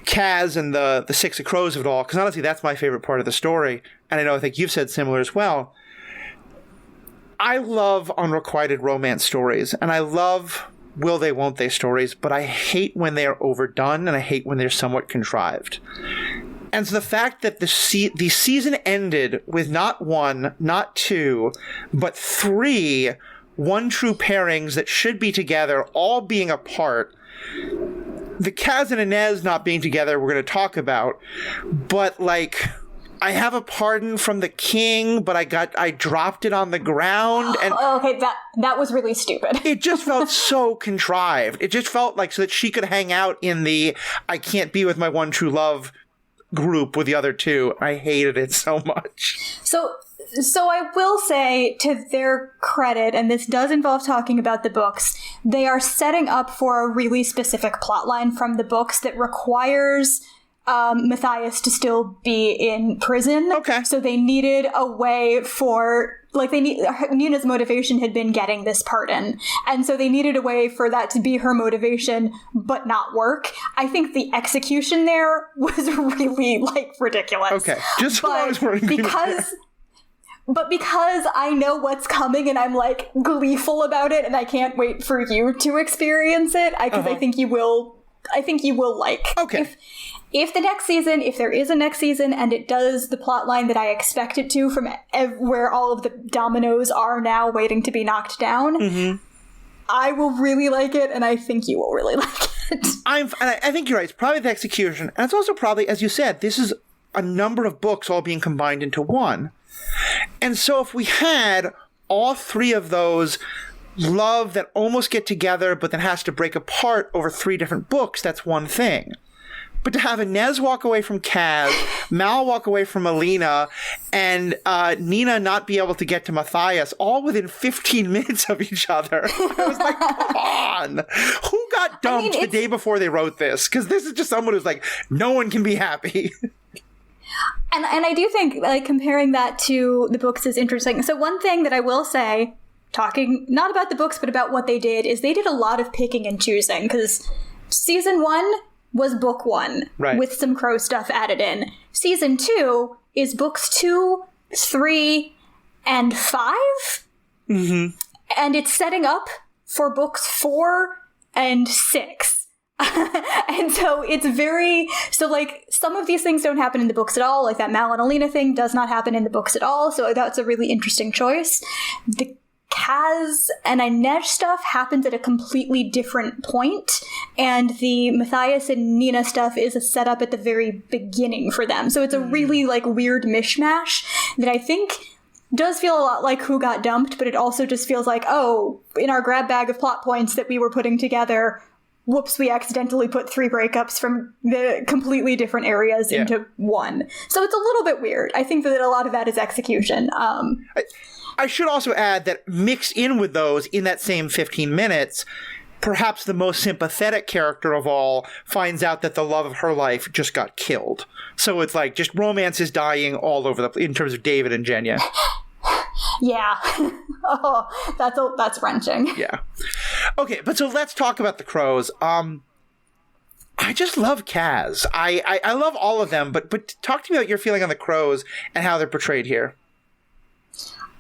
Kaz and the Six of Crows of it all, because honestly, that's my favorite part of the story, and I think you've said similar as well. I love unrequited romance stories, and I love will they, won't they stories, but I hate when they are overdone, and I hate when they're somewhat contrived. And so the fact that the season ended with not one, not two, but three one true pairings that should be together, all being apart. The Kaz and Inez not being together, we're going to talk about, but like, I have a pardon from the king, but I dropped it on the ground. And okay, that was really stupid. It just felt so contrived. It just felt like so that she could hang out in the I can't be with my one true love group with the other two. I hated it so much. So I will say, to their credit, and this does involve talking about the books, they are setting up for a really specific plotline from the books that requires Matthias to still be in prison. Okay. So they needed a way for, like, Nina's motivation had been getting this pardon. And so they needed a way for that to be her motivation, but not work. I think the execution there was really, like, ridiculous. Okay. Just so I was worried But because I know what's coming and I'm like gleeful about it and I can't wait for you to experience it, because I think you will like. Okay. If the next season, if there is a next season and it does the plot line that I expect it to from where all of the dominoes are now waiting to be knocked down, I will really like it, and I think you will really like it. I think you're right. It's probably the execution. And it's also probably, as you said, this is a number of books all being combined into one. And so if we had all three of those love that almost get together but then has to break apart over three different books, that's one thing. But to have Inez walk away from Kaz, Mal walk away from Alina, and Nina not be able to get to Matthias, all within 15 minutes of each other. I was like, come on! Who got dumped the day before they wrote this? Because this is just someone who's like, no one can be happy. And I do think, like, comparing that to the books is interesting. So one thing that I will say, talking not about the books, but about what they did, is they did a lot of picking and choosing, because season 1 was book 1, right, with some Crow stuff added in. Season 2 is books 2, 3, and 5. Mm-hmm. And it's setting up for books 4 and 6. And so it's like, some of these things don't happen in the books at all, like that Mal and Alina thing does not happen in the books at all, so that's a really interesting choice. The Kaz and Inez stuff happens at a completely different point, and the Matthias and Nina stuff is a setup at the very beginning for them, so it's a really, like, weird mishmash that I think does feel a lot like Who Got Dumped, but it also just feels like, oh, in our grab bag of plot points that we were putting together, whoops, we accidentally put 3 breakups from the completely different areas into one. So it's a little bit weird. I think that a lot of that is execution. I should also add that mixed in with those, in that same 15 minutes, perhaps the most sympathetic character of all finds out that the love of her life just got killed. So it's like, just romance is dying all over in terms of David and Jenya. Yeah. Oh, that's wrenching. Yeah. Okay, but so let's talk about the Crows. I just love Kaz. I love all of them, but talk to me about your feeling on the Crows and how they're portrayed here.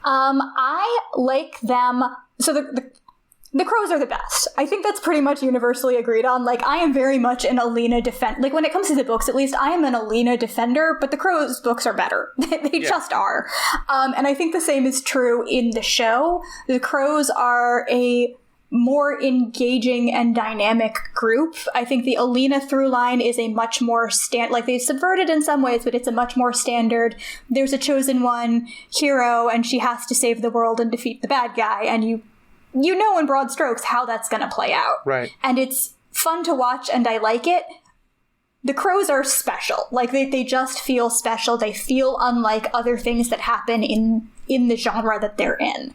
I like them. So the the crows are the best. I think that's pretty much universally agreed on. Like, I am very much an Alina like, when it comes to the books, at least, I am an Alina defender, but the crows books are better. They just are. And I think the same is true in the show. The crows are a more engaging and dynamic group. I think the Alina through line is a much more like, they've subverted in some ways, but it's a much more standard. There's a chosen one hero, and she has to save the world and defeat the bad guy, and you know in broad strokes how that's going to play out. Right. And it's fun to watch, and I like it. The crows are special. Like, they just feel special. They feel unlike other things that happen in the genre that they're in.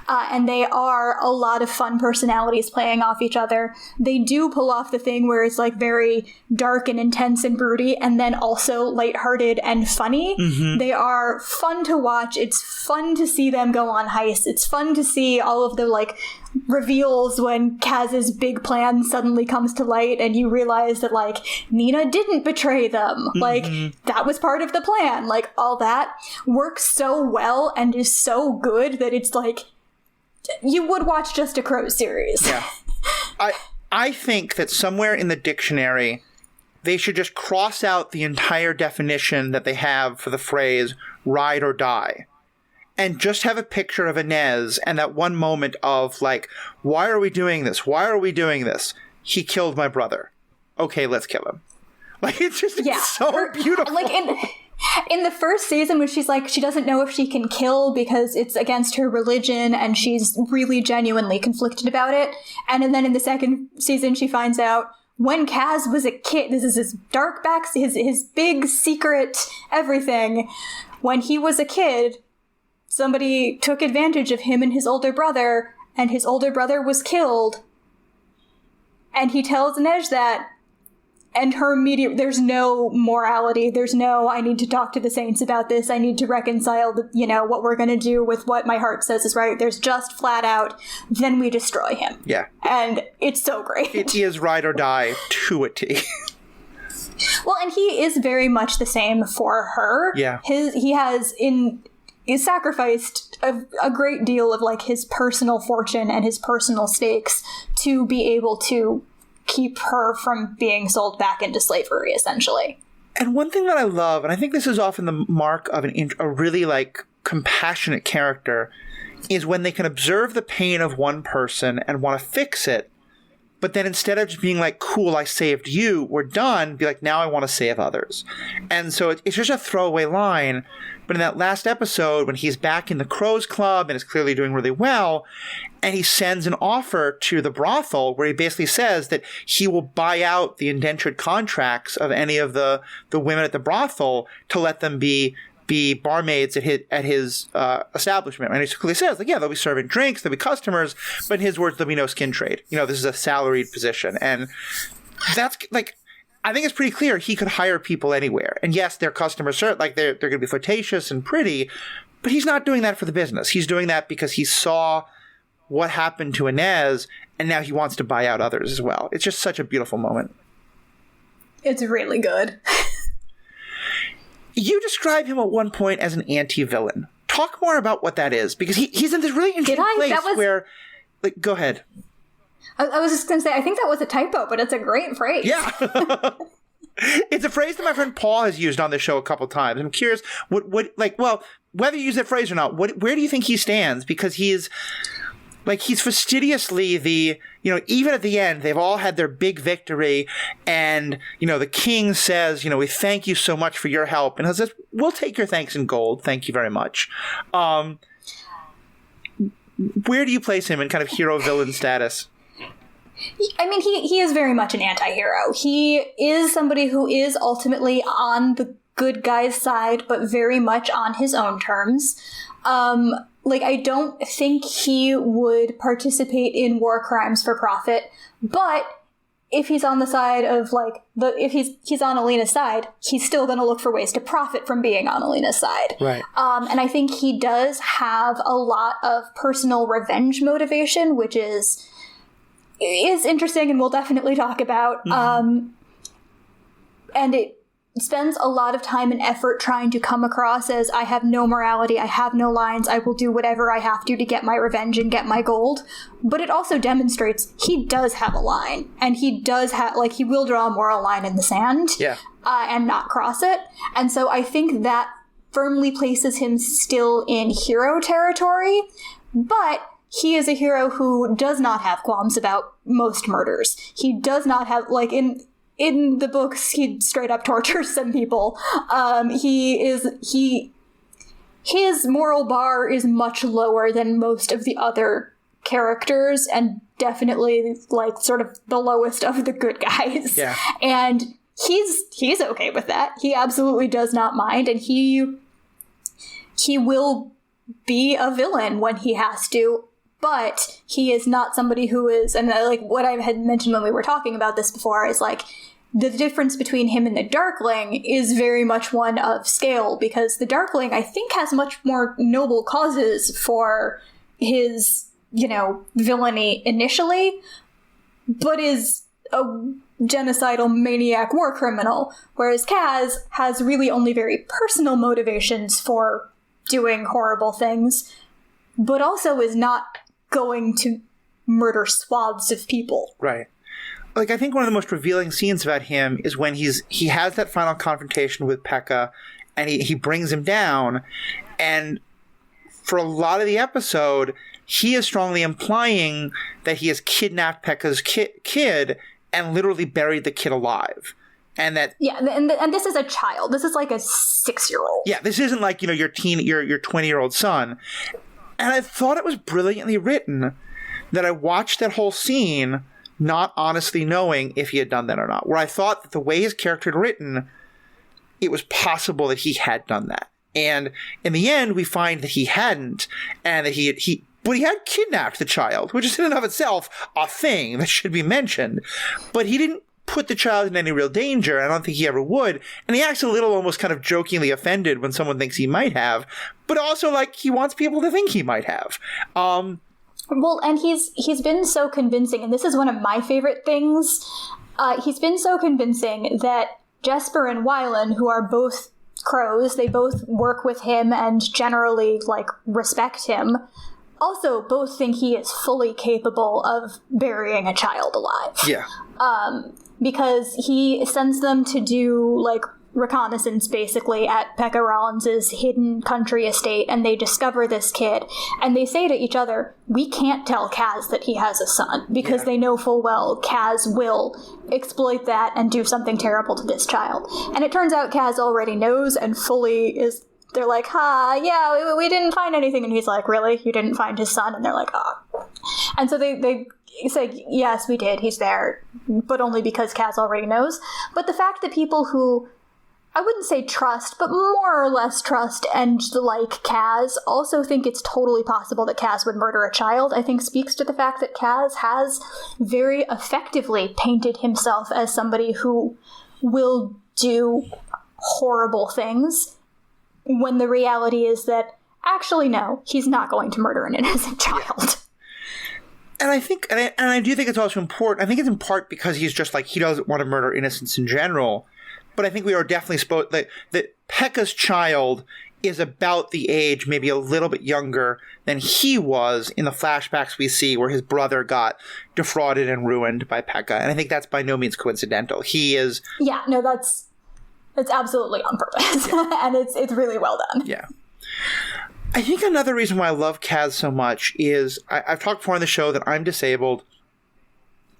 And they are a lot of fun personalities playing off each other. They do pull off the thing where it's, like, very dark and intense and broody, and then also lighthearted and funny. Mm-hmm. They are fun to watch. It's fun to see them go on heists. It's fun to see all of the, like, reveals when Kaz's big plan suddenly comes to light, and you realize that, like, Nina didn't betray them. Mm-hmm. Like, that was part of the plan. Like, all that works so well and is so good that it's like, you would watch just a Crow series. Yeah. I think that somewhere in the dictionary, they should just cross out the entire definition that they have for the phrase ride or die. And just have a picture of Inez and that one moment of, like, why are we doing this? Why are we doing this? He killed my brother. Okay, let's kill him. Like, it's just so beautiful. Like, in the first season, when she's like, she doesn't know if she can kill because it's against her religion, and she's really genuinely conflicted about it. And then in the second season, she finds out when Kaz was a kid, this is his dark back, his big secret everything. When he was a kid, somebody took advantage of him and his older brother, and his older brother was killed. And he tells Inej that, and her immediate, there's no morality, there's no, I need to talk to the saints about this, I need to reconcile what we're gonna do with what my heart says is right. There's just flat out, then we destroy him. Yeah. And it's so great. It is ride or die to a T. Well, and he is very much the same for her. Yeah. He's sacrificed a great deal of, like, his personal fortune and his personal stakes to be able to keep her from being sold back into slavery, essentially. And one thing that I love, and I think this is often the mark of a really, like, compassionate character, is when they can observe the pain of one person and want to fix it, but then instead of just being like, cool, I saved you, we're done, be like, now I want to save others. And so it's just a throwaway line. But in that last episode, when he's back in the Crows Club and is clearly doing really well, and he sends an offer to the brothel where he basically says that he will buy out the indentured contracts of any of the women at the brothel to let them be barmaids at his establishment. And he clearly says, like, yeah, they'll be serving drinks, there'll be customers, but in his words, there'll be no skin trade. This is a salaried position. And that's, like, I think it's pretty clear he could hire people anywhere. And yes, their customers, like, they're going to be flirtatious and pretty, but he's not doing that for the business. He's doing that because he saw what happened to Inez, and now he wants to buy out others as well. It's just such a beautiful moment. It's really good. You describe him at one point as an anti-villain. Talk more about what that is, because he's in this really interesting place where, like, go ahead. I was just going to say, I think that was a typo, but it's a great phrase. Yeah. It's a phrase that my friend Paul has used on the show a couple times. I'm curious, whether you use that phrase or not, where do you think he stands? Because he's fastidiously even at the end, they've all had their big victory, and, the king says, we thank you so much for your help. And he says, we'll take your thanks in gold. Thank you very much. Where do you place him in kind of hero-villain status? I mean, he is very much an anti-hero. He is somebody who is ultimately on the good guy's side, but very much on his own terms. I don't think he would participate in war crimes for profit, but if he's on the side of, if he's on Alina's side, he's still going to look for ways to profit from being on Alina's side. Right. And I think he does have a lot of personal revenge motivation, which is interesting and we'll definitely talk about. Mm-hmm. And spends a lot of time and effort trying to come across as, I have no morality, I have no lines, I will do whatever I have to get my revenge and get my gold. But it also demonstrates he does have a line, and he does have, like, he will draw a moral line in the sand, and not cross it. And so I think that firmly places him still in hero territory, but he is a hero who does not have qualms about most murders. He does not have, like, in the books, he straight up tortures some people. His moral bar is much lower than most of the other characters, and definitely, like, sort of the lowest of the good guys. Yeah. And he's okay with that. He absolutely does not mind, and he will be a villain when he has to. But he is not somebody who is, and like what I had mentioned when we were talking about this before, is like the difference between him and the Darkling is very much one of scale, because the Darkling, I think, has much more noble causes for his, villainy initially, but is a genocidal maniac war criminal, whereas Kaz has really only very personal motivations for doing horrible things, but also is not going to murder swaths of people. Right. Like, I think one of the most revealing scenes about him is when he has that final confrontation with Pekka, and he brings him down, and for a lot of the episode, he is strongly implying that he has kidnapped Pekka's kid and literally buried the kid alive. And that... Yeah, and this is a child. This is like a 6-year-old. Yeah, this isn't like, your 20-year-old son. And I thought it was brilliantly written that I watched that whole scene not honestly knowing if he had done that or not. Where I thought that the way his character had written, it was possible that he had done that. And in the end, we find that he hadn't, and that he had kidnapped the child, which is in and of itself a thing that should be mentioned. But he didn't put the child in any real danger. I don't think he ever would. And he acts a little almost kind of jokingly offended when someone thinks he might have, but also like he wants people to think he might have. Well, and he's been so convincing, and this is one of my favorite things. He's been so convincing that Jesper and Wylan, who are both crows, they both work with him and generally, like, respect him, also both think he is fully capable of burying a child alive. Yeah. Because he sends them to do, like, reconnaissance, basically, at Pekka Rollins' hidden country estate, and they discover this kid, and they say to each other, we can't tell Kaz that he has a son, because they know full well Kaz will exploit that and do something terrible to this child. And it turns out Kaz already knows and fully is... They're like, yeah, we didn't find anything. And he's like, really? You didn't find his son? And they're like, oh. And so they say, yes, we did. He's there. But only because Kaz already knows. But the fact that people who, I wouldn't say trust, but more or less trust and like Kaz also think it's totally possible that Kaz would murder a child, I think speaks to the fact that Kaz has very effectively painted himself as somebody who will do horrible things, when the reality is that, actually, no, he's not going to murder an innocent child. And I think, and I do think it's also important, I think it's in part because he's just like, he doesn't want to murder innocents in general, but I think we are definitely that Pekka's child is about the age, maybe a little bit younger than he was in the flashbacks we see where his brother got defrauded and ruined by Pekka. And I think that's by no means coincidental. He is... Yeah, no, that's absolutely on purpose. Yeah. And it's really well done. Yeah. I think another reason why I love Kaz so much is I've talked before on the show that I'm disabled.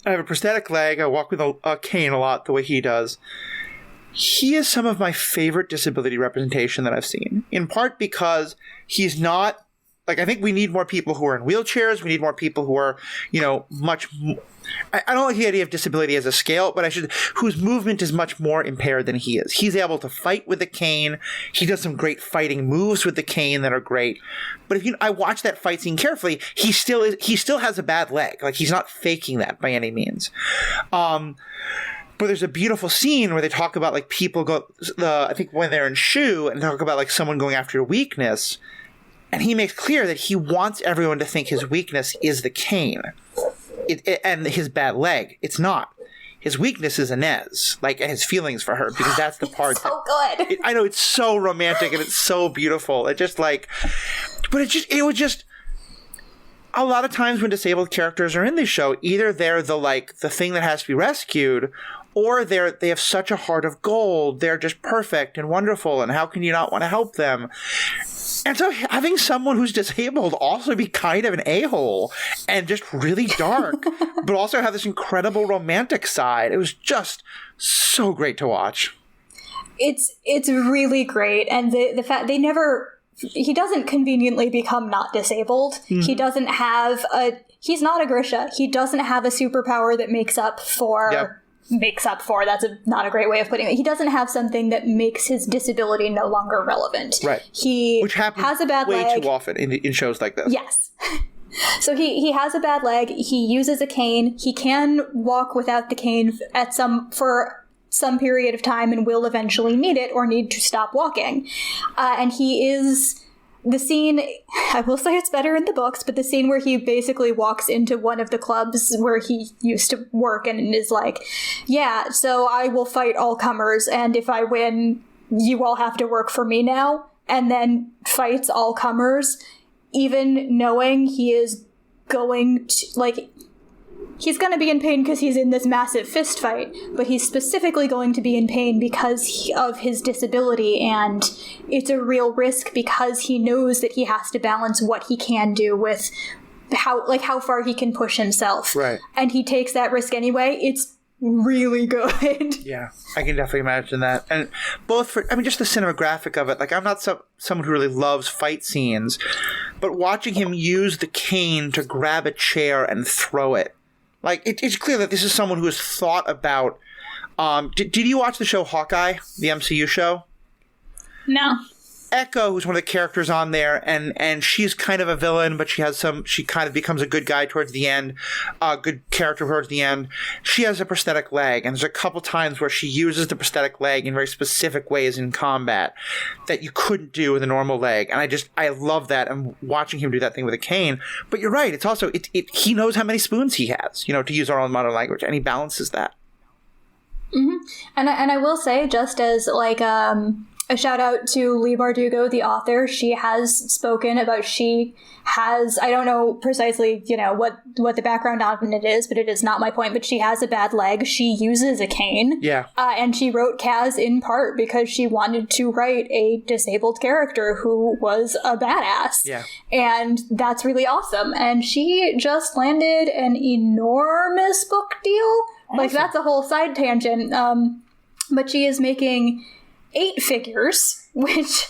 I have a prosthetic leg. I walk with a cane a lot the way he does. He is some of my favorite disability representation that I've seen, in part because he's not... Like, I think we need more people who are in wheelchairs. We need more people who are, much... I don't like the idea of disability as a scale, but whose movement is much more impaired than he is. He's able to fight with a cane. He does some great fighting moves with the cane that are great. But I watch that fight scene carefully, he still has a bad leg. Like, he's not faking that by any means. But there's a beautiful scene where they talk about, like, people I think when they're in Shu, and talk about, like, someone going after your weakness. And he makes clear that he wants everyone to think his weakness is the cane. And his bad leg. It's not. his weakness is Inez, like, and his feelings for her, because that's the part so good. I know, it's so romantic and it's so beautiful. It just like, but it was just a lot of times when disabled characters are in this show, either they're the thing that has to be rescued, or they have such a heart of gold. They're just perfect and wonderful, and how can you not want to help them? And so having someone who's disabled also be kind of an a-hole and just really dark, but also have this incredible romantic side, it was just so great to watch. It's really great, and the fact he doesn't conveniently become not disabled. Mm-hmm. He doesn't have he's not a Grisha. He doesn't have a superpower that makes up for. Yep. That's not a great way of putting it. He doesn't have something that makes his disability no longer relevant. Right. Which happens has a bad way leg. Too often in shows like this. Yes. So he has a bad leg. He uses a cane. He can walk without the cane for some period of time and will eventually need it or need to stop walking. And he is... The scene, I will say it's better in the books, but the scene where he basically walks into one of the clubs where he used to work and is like, yeah, so I will fight all comers, and if I win, you all have to work for me now, and then fights all comers, even knowing he is going to, he's going to be in pain because he's in this massive fist fight, but he's specifically going to be in pain because of his disability, and it's a real risk because he knows that he has to balance what he can do with how far he can push himself. Right. And he takes that risk anyway. It's really good. Yeah, I can definitely imagine that. And just the cinematographic of it. I'm not someone who really loves fight scenes, but watching him use the cane to grab a chair and throw it. It's clear that this is someone who has thought about... Did you watch the show Hawkeye, the MCU show? No. Echo, who's one of the characters on there, and she's kind of a villain, but she kind of becomes a good guy towards the end, a good character towards the end. She has a prosthetic leg, and there's a couple times where she uses the prosthetic leg in very specific ways in combat that you couldn't do with a normal leg. And I love that, and watching him do that thing with a cane. But you're right, it's also, he knows how many spoons he has, to use our own modern language, and he balances that. Mm-hmm. And I will say, just as a shout out to Leigh Bardugo, the author. She has spoken about, I don't know precisely, what the background on it is, but it is not my point, but she has a bad leg. She uses a cane. Yeah. And she wrote Kaz in part because she wanted to write a disabled character who was a badass. Yeah. And that's really awesome. And she just landed an enormous book deal. Awesome. That's a whole side tangent. But she is making 8 figures, which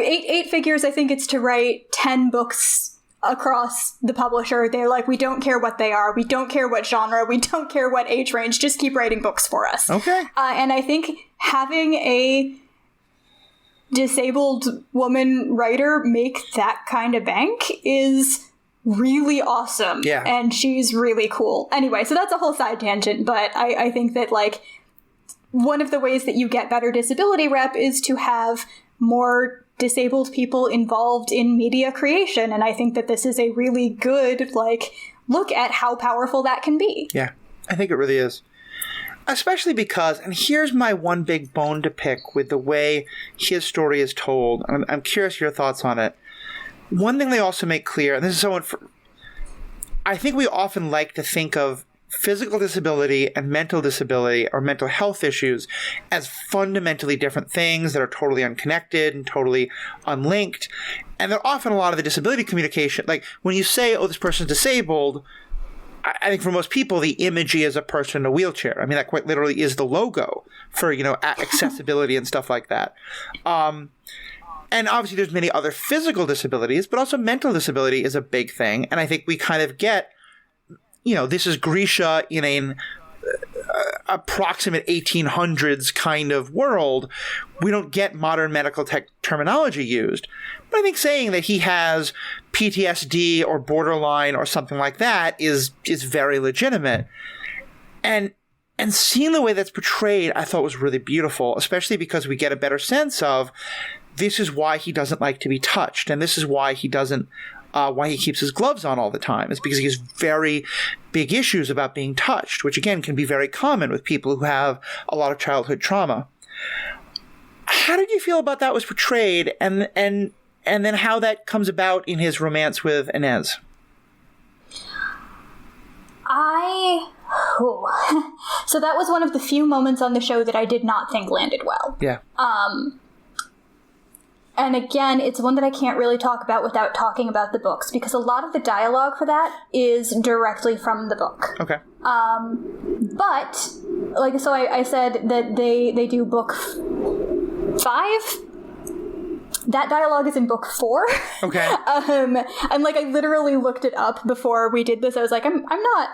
eight figures, I think it's to write 10 books across the publisher. They're like, we don't care what they are, we don't care what genre, we don't care what age range, just keep writing books for us. Okay. And I think having a disabled woman writer make that kind of bank is really awesome. Yeah. And she's really cool. Anyway, so that's a whole side tangent, but I think that one of the ways that you get better disability rep is to have more disabled people involved in media creation. And I think that this is a really good, look at how powerful that can be. Yeah, I think it really is. Especially because, and here's my one big bone to pick with the way his story is told. I'm curious your thoughts on it. One thing they also make clear, and this is someone I think we often like to think of physical disability and mental disability or mental health issues as fundamentally different things that are totally unconnected and totally unlinked. And they're often a lot of the disability communication. When you say, oh, this person's disabled, I think for most people, the image is a person in a wheelchair. I mean, that quite literally is the logo for, accessibility and stuff like that. And obviously there's many other physical disabilities, but also mental disability is a big thing. And I think we kind of get, this is Grisha in an approximate 1800s kind of world. We don't get modern medical terminology used. But I think saying that he has PTSD or borderline or something like that is very legitimate. And seeing the way that's portrayed, I thought was really beautiful, especially because we get a better sense of this is why he doesn't like to be touched, and this is why he doesn't why he keeps his gloves on all the time is because he has very big issues about being touched, which again can be very common with people who have a lot of childhood trauma. How did you feel about that was portrayed, and then how that comes about in his romance with Inez? So that was one of the few moments on the show that I did not think landed well. Yeah. And again, it's one that I can't really talk about without talking about the books, because a lot of the dialogue for that is directly from the book. Okay. But, like, so I said that they do book 5. That dialogue is in book 4. Okay. And like, I literally looked it up before we did this. I was like, I'm not...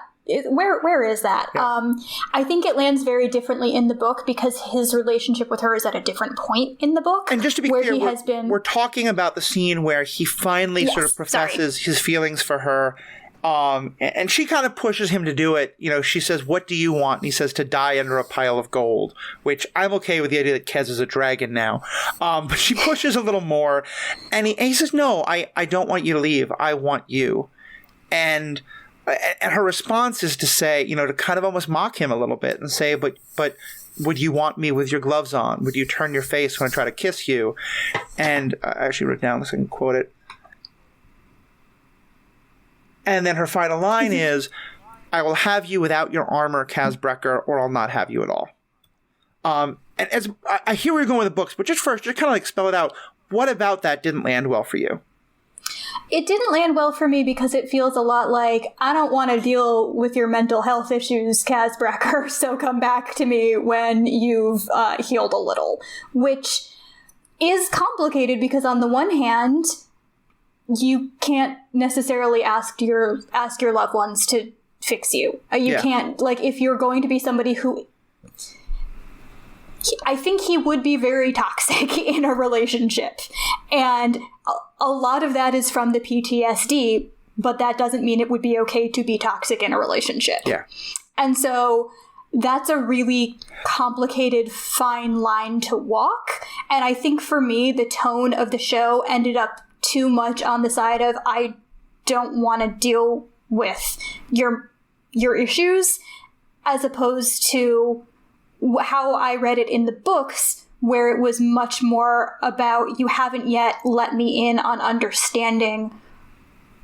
Where is that? Yeah. I think it lands very differently in the book because his relationship with her is at a different point in the book. And just to be clear, we're talking about the scene where he finally sort of professes his feelings for her. And she kind of pushes him to do it. You know, she says, "What do you want?" And he says, "To die under a pile of gold," which I'm okay with the idea that Kez is a dragon now. But she pushes a little more. And he says, "No, I don't want you to leave. I want you." And her response is to say, you know, to kind of almost mock him a little bit and say, but would you want me with your gloves on? Would you turn your face when I try to kiss you? And I actually wrote down this, I can quote it. And then her final line is, "I will have you without your armor, Kazbrecker, or I'll not have you at all." And as I hear where you're going with the books, but just first, just kind of like spell it out. What about that didn't land well for you? It didn't land well for me because it feels a lot like, I don't want to deal with your mental health issues, Kazbrecker, so come back to me when you've healed a little. Which is complicated because on the one hand, you can't necessarily ask your loved ones to fix you. You can't, like, if you're going to be somebody who... I think he would be very toxic in a relationship. And a lot of that is from the PTSD, but that doesn't mean it would be okay to be toxic in a relationship. Yeah. And so that's a really complicated, fine line to walk. And I think for me, the tone of the show ended up too much on the side of, I don't want to deal with your issues, as opposed to how I read it in the books, where it was much more about, you haven't yet let me in on understanding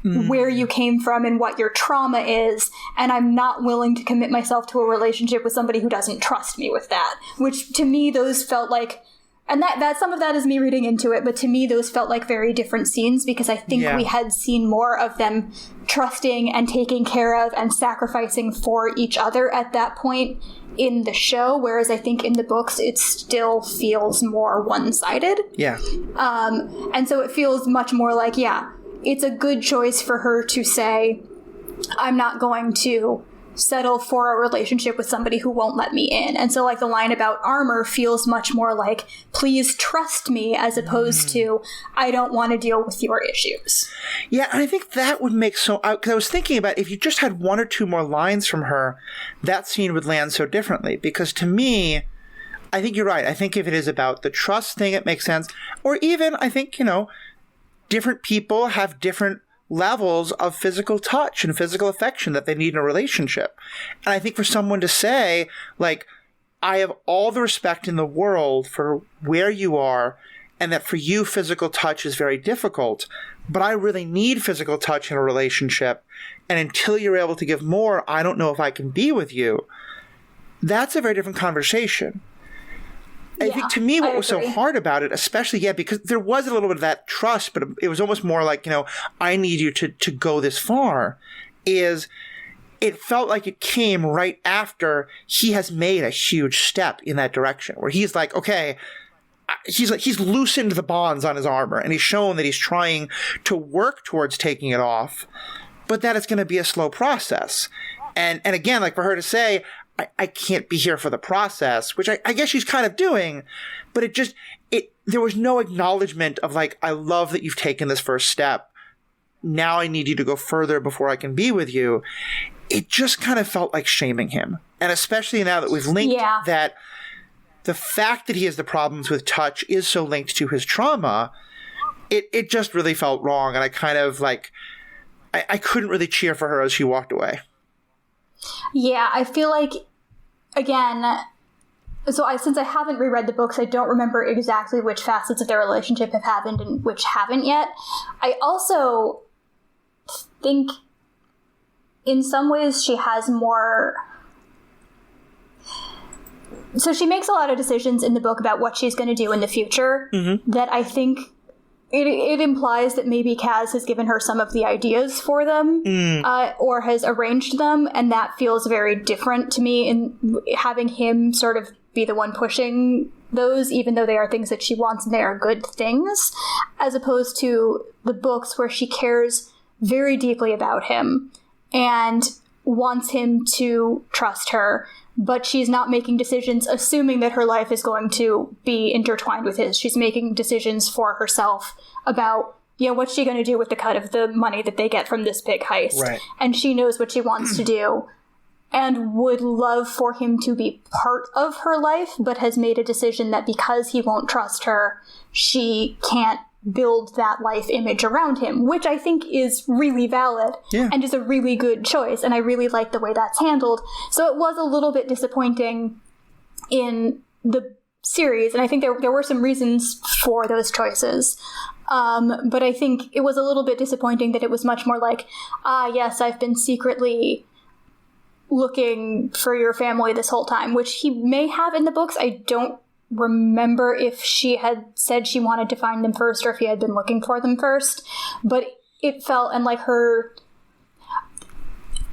where you came from and what your trauma is, and I'm not willing to commit myself to a relationship with somebody who doesn't trust me with that. Which, to me, those felt like, and that some of that is me reading into it, but to me, those felt like very different scenes, because I think we had seen more of them trusting and taking care of and sacrificing for each other at that point in the show, whereas I think in the books it still feels more one-sided. Yeah. And so it feels much more like, it's a good choice for her to say, I'm not going to settle for a relationship with somebody who won't let me in. And so, like, the line about armor feels much more like, please trust me, as opposed to, I don't want to deal with your issues. Yeah, and I think that would make because I was thinking about, if you just had one or two more lines from her, that scene would land so differently. Because to me, I think you're right. I think if it is about the trust thing, it makes sense. Or even, I think, different people have different levels of physical touch and physical affection that they need in a relationship. And I think for someone to say, like, I have all the respect in the world for where you are, and that for you physical touch is very difficult, but I really need physical touch in a relationship, and until you're able to give more, I don't know if I can be with you. That's a very different conversation. I think to me what was so hard about it, especially, because there was a little bit of that trust, but it was almost more like, I need you to go this far, is it felt like it came right after he has made a huge step in that direction, where he's like, okay, he's loosened the bonds on his armor, and he's shown that he's trying to work towards taking it off, but that it's going to be a slow process. And again, like, for her to say, I can't be here for the process, which I guess she's kind of doing, but there was no acknowledgement of, like, I love that you've taken this first step. Now I need you to go further before I can be with you. It just kind of felt like shaming him. And especially now that we've linked that the fact that he has the problems with touch is so linked to his trauma, it just really felt wrong, and I kind of like I couldn't really cheer for her as she walked away. Yeah, I feel like, again, since I haven't reread the books, I don't remember exactly which facets of their relationship have happened and which haven't yet. I also think in some ways she has more... So she makes a lot of decisions in the book about what she's going to do in the future that I think it implies that maybe Kaz has given her some of the ideas for them or has arranged them, and that feels very different to me in having him sort of be the one pushing those, even though they are things that she wants and they are good things, as opposed to the books where she cares very deeply about him and wants him to trust her, but she's not making decisions assuming that her life is going to be intertwined with his. She's making decisions for herself about, what's she going to do with the cut of the money that they get from this big heist. Right. And she knows what she wants to do and would love for him to be part of her life, but has made a decision that because he won't trust her, she can't build that life image around him, which I think is really valid and is a really good choice. And I really like the way that's handled. So it was a little bit disappointing in the series. And I think there were some reasons for those choices. But I think it was a little bit disappointing that it was much more like, yes, I've been secretly looking for your family this whole time, which he may have in the books. I don't remember if she had said she wanted to find them first or if he had been looking for them first, but it felt, and like her,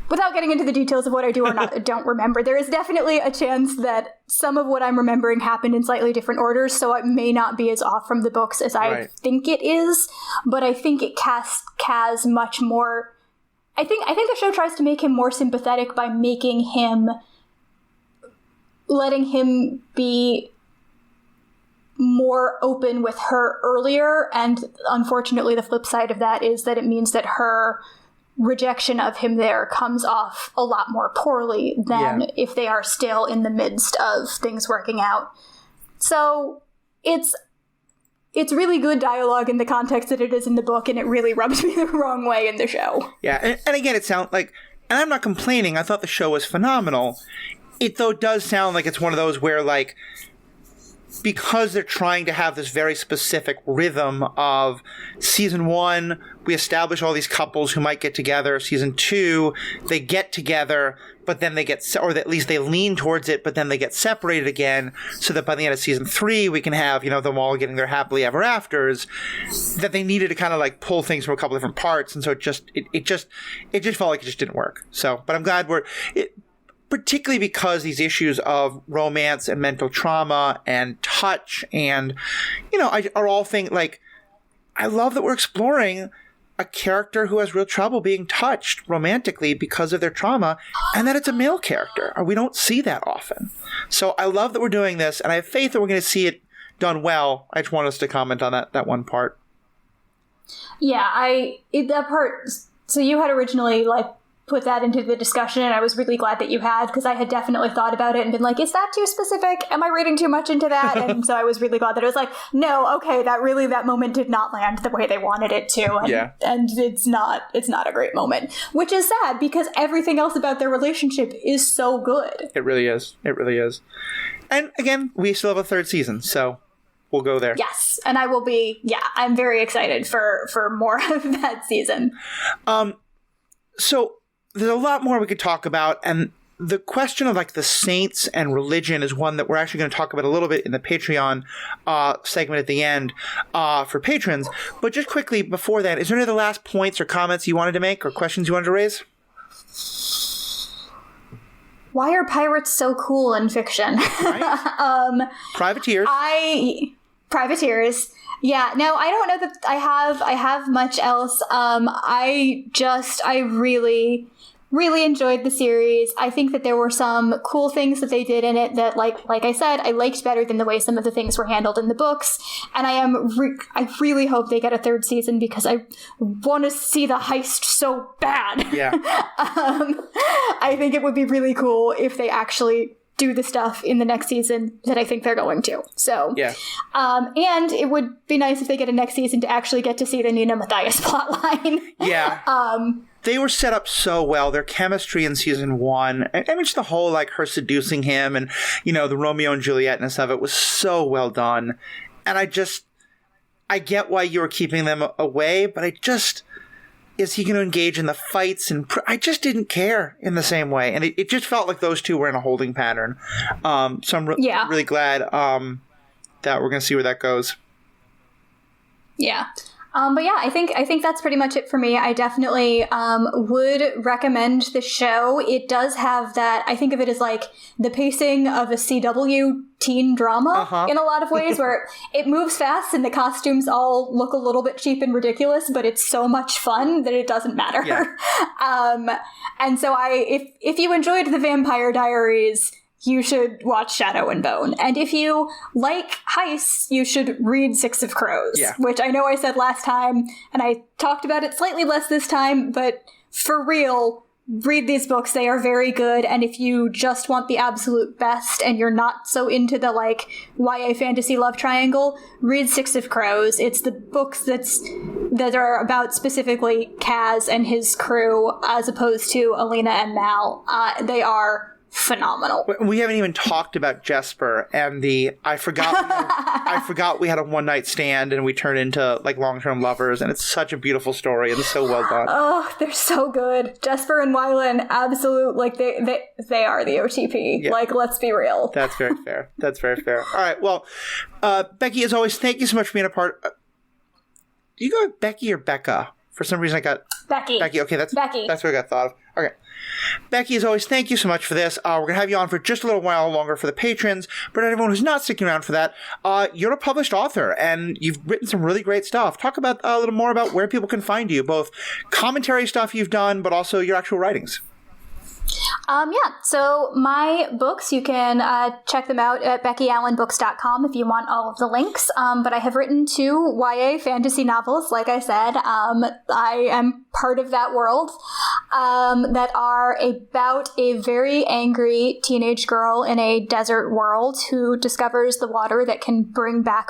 without getting into the details of what I do or not don't remember, there is definitely a chance that some of what I'm remembering happened in slightly different orders, so it may not be as off from the books as I think it is, but I think it casts Kaz much more. I think the show tries to make him more sympathetic by letting him be more open with her earlier, and unfortunately the flip side of that is that it means that her rejection of him there comes off a lot more poorly than if they are still in the midst of things working out. So it's really good dialogue in the context that it is in the book, and it really rubs me the wrong way in the show. Yeah, and again, it sounds like, and I'm not complaining, I thought the show was phenomenal. It, though, does sound like it's one of those where, like, because they're trying to have this very specific rhythm of season 1, we establish all these couples who might get together. Season 2, they get together, but then they get, or at least they lean towards it, but then they get separated again, so that by the end of season 3, we can have, them all getting their happily ever afters, that they needed to kind of like pull things from a couple different parts. And so it just felt like it just didn't work. So, but I'm glad particularly because these issues of romance and mental trauma and touch and, are all things like, I love that we're exploring a character who has real trouble being touched romantically because of their trauma, and that it's a male character. We don't see that often. So I love that we're doing this, and I have faith that we're going to see it done well. I just want us to comment on that one part. Yeah, that part, so you had originally, put that into the discussion, and I was really glad that you had, because I had definitely thought about it and been like, is that too specific? Am I reading too much into that? And so I was really glad that it was like, no, okay, that moment did not land the way they wanted it to. And, and it's not a great moment, which is sad because everything else about their relationship is so good. It really is. It really is. And again, we still have a third season, so we'll go there. Yes. And I will be, I'm very excited for more of that season. So there's a lot more we could talk about, and the question of the saints and religion is one that we're actually going to talk about a little bit in the Patreon segment at the end for patrons. But just quickly before that, is there any other last points or comments you wanted to make or questions you wanted to raise? Why are pirates so cool in fiction? Right. Privateers. Privateers. Yeah, no, I don't know that I have much else. I really enjoyed the series. I think that there were some cool things that they did in it that, like I said, I liked better than the way some of the things were handled in the books. And I really hope they get a third season because I want to see the heist so bad. Yeah. I think it would be really cool if they actually do the stuff in the next season that I think they're going to. So, Yeah. And it would be nice if they get a next season to actually get to see the Nina Matthias plotline. Yeah. They were set up so well. Their chemistry in season 1, I mean, just the whole, like, her seducing him and, the Romeo and Julietness of it was so well done. And I get why you were keeping them away, but is he going to engage in the fights? And I just didn't care in the same way. And it just felt like those two were in a holding pattern. So I'm really glad that we're going to see where that goes. Yeah. But yeah, I think that's pretty much it for me. I definitely would recommend the show. It does have that, I think of it as like the pacing of a CW teen drama in a lot of ways, where it moves fast and the costumes all look a little bit cheap and ridiculous, but it's so much fun that it doesn't matter. Yeah. And so if you enjoyed The Vampire Diaries, you should watch Shadow and Bone. And if you like heists, you should read Six of Crows, which I know I said last time, and I talked about it slightly less this time, but for real, read these books. They are very good. And if you just want the absolute best and you're not so into the like YA fantasy love triangle, read Six of Crows. It's the books that are about specifically Kaz and his crew as opposed to Alina and Mal. They are phenomenal. We haven't even talked about Jesper and I forgot we had a one-night stand and we turned into like long-term lovers, and it's such a beautiful story and so well done. Oh, they're so good. Jesper and Wylan, absolute, like they are the OTP. Yeah. Like, let's be real. That's very fair. That's very fair. All right. Well, Becky, as always, thank you so much for being a part. Do you go with Becky or Becca? For some reason I got Becky. Becky. Okay, that's Becky. That's what I got thought of. Okay. Becky, as always, thank you so much for this. We're going to have you on for just a little while longer for the patrons, but everyone who's not sticking around for that, you're a published author, and you've written some really great stuff. Talk about a little more about where people can find you, both commentary stuff you've done, but also your actual writings. So my books, you can check them out at BeckyAllenBooks.com if you want all of the links. But I have written 2 YA fantasy novels, like I said. I am part of that world, that are about a very angry teenage girl in a desert world who discovers the water that can bring back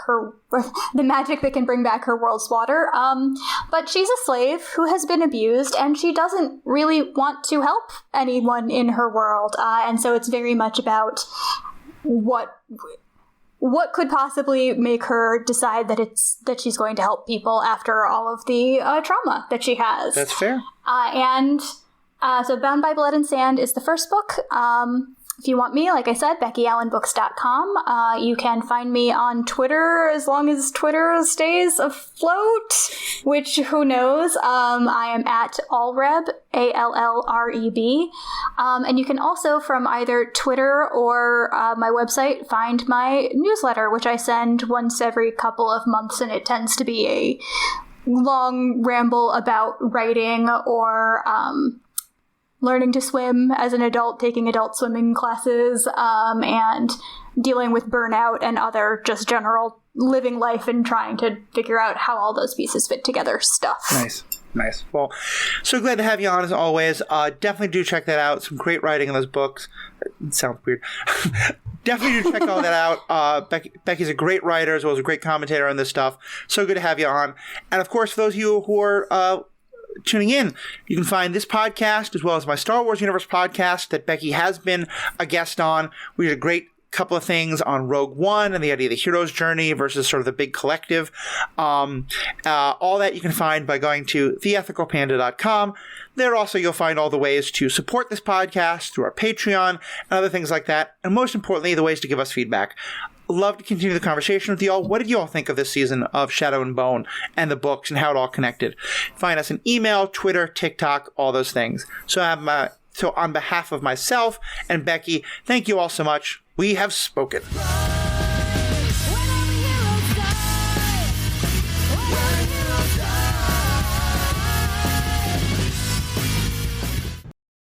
the magic that can bring back her world's water. But she's a slave who has been abused, and she doesn't really want to help anyone in her world. And so it's very much about what could possibly make her decide that she's going to help people after all of the trauma that she has. That's fair. So Bound by Blood and Sand is the first book. If you want me, like I said, BeckyAllenBooks.com. You can find me on Twitter as long as Twitter stays afloat, which who knows. I am at Allreb, ALLREB. And you can also, from either Twitter or my website, find my newsletter, which I send once every couple of months, and it tends to be a long ramble about writing or learning to swim as an adult, taking adult swimming classes, and dealing with burnout and other just general living life and trying to figure out how all those pieces fit together stuff. Nice. Well, so glad to have you on as always. Definitely do check that out. Some great writing in those books. It sounds weird. Definitely do check all that out. Becky's a great writer as well as a great commentator on this stuff. So good to have you on. And of course, for those of you who are tuning in, you can find this podcast as well as my Star Wars Universe podcast that Becky has been a guest on. We did a great couple of things on Rogue One and the idea of the hero's journey versus sort of the big collective. All that you can find by going to theethicalpanda.com. There also you'll find all the ways to support this podcast through our Patreon and other things like that. And most importantly, the ways to give us feedback. Love to continue the conversation with you all. What did you all think of this season of Shadow and Bone and the books and how it all connected? Find us in email, Twitter, TikTok, all those things. So on behalf of myself and Becky, thank you all so much. We have spoken.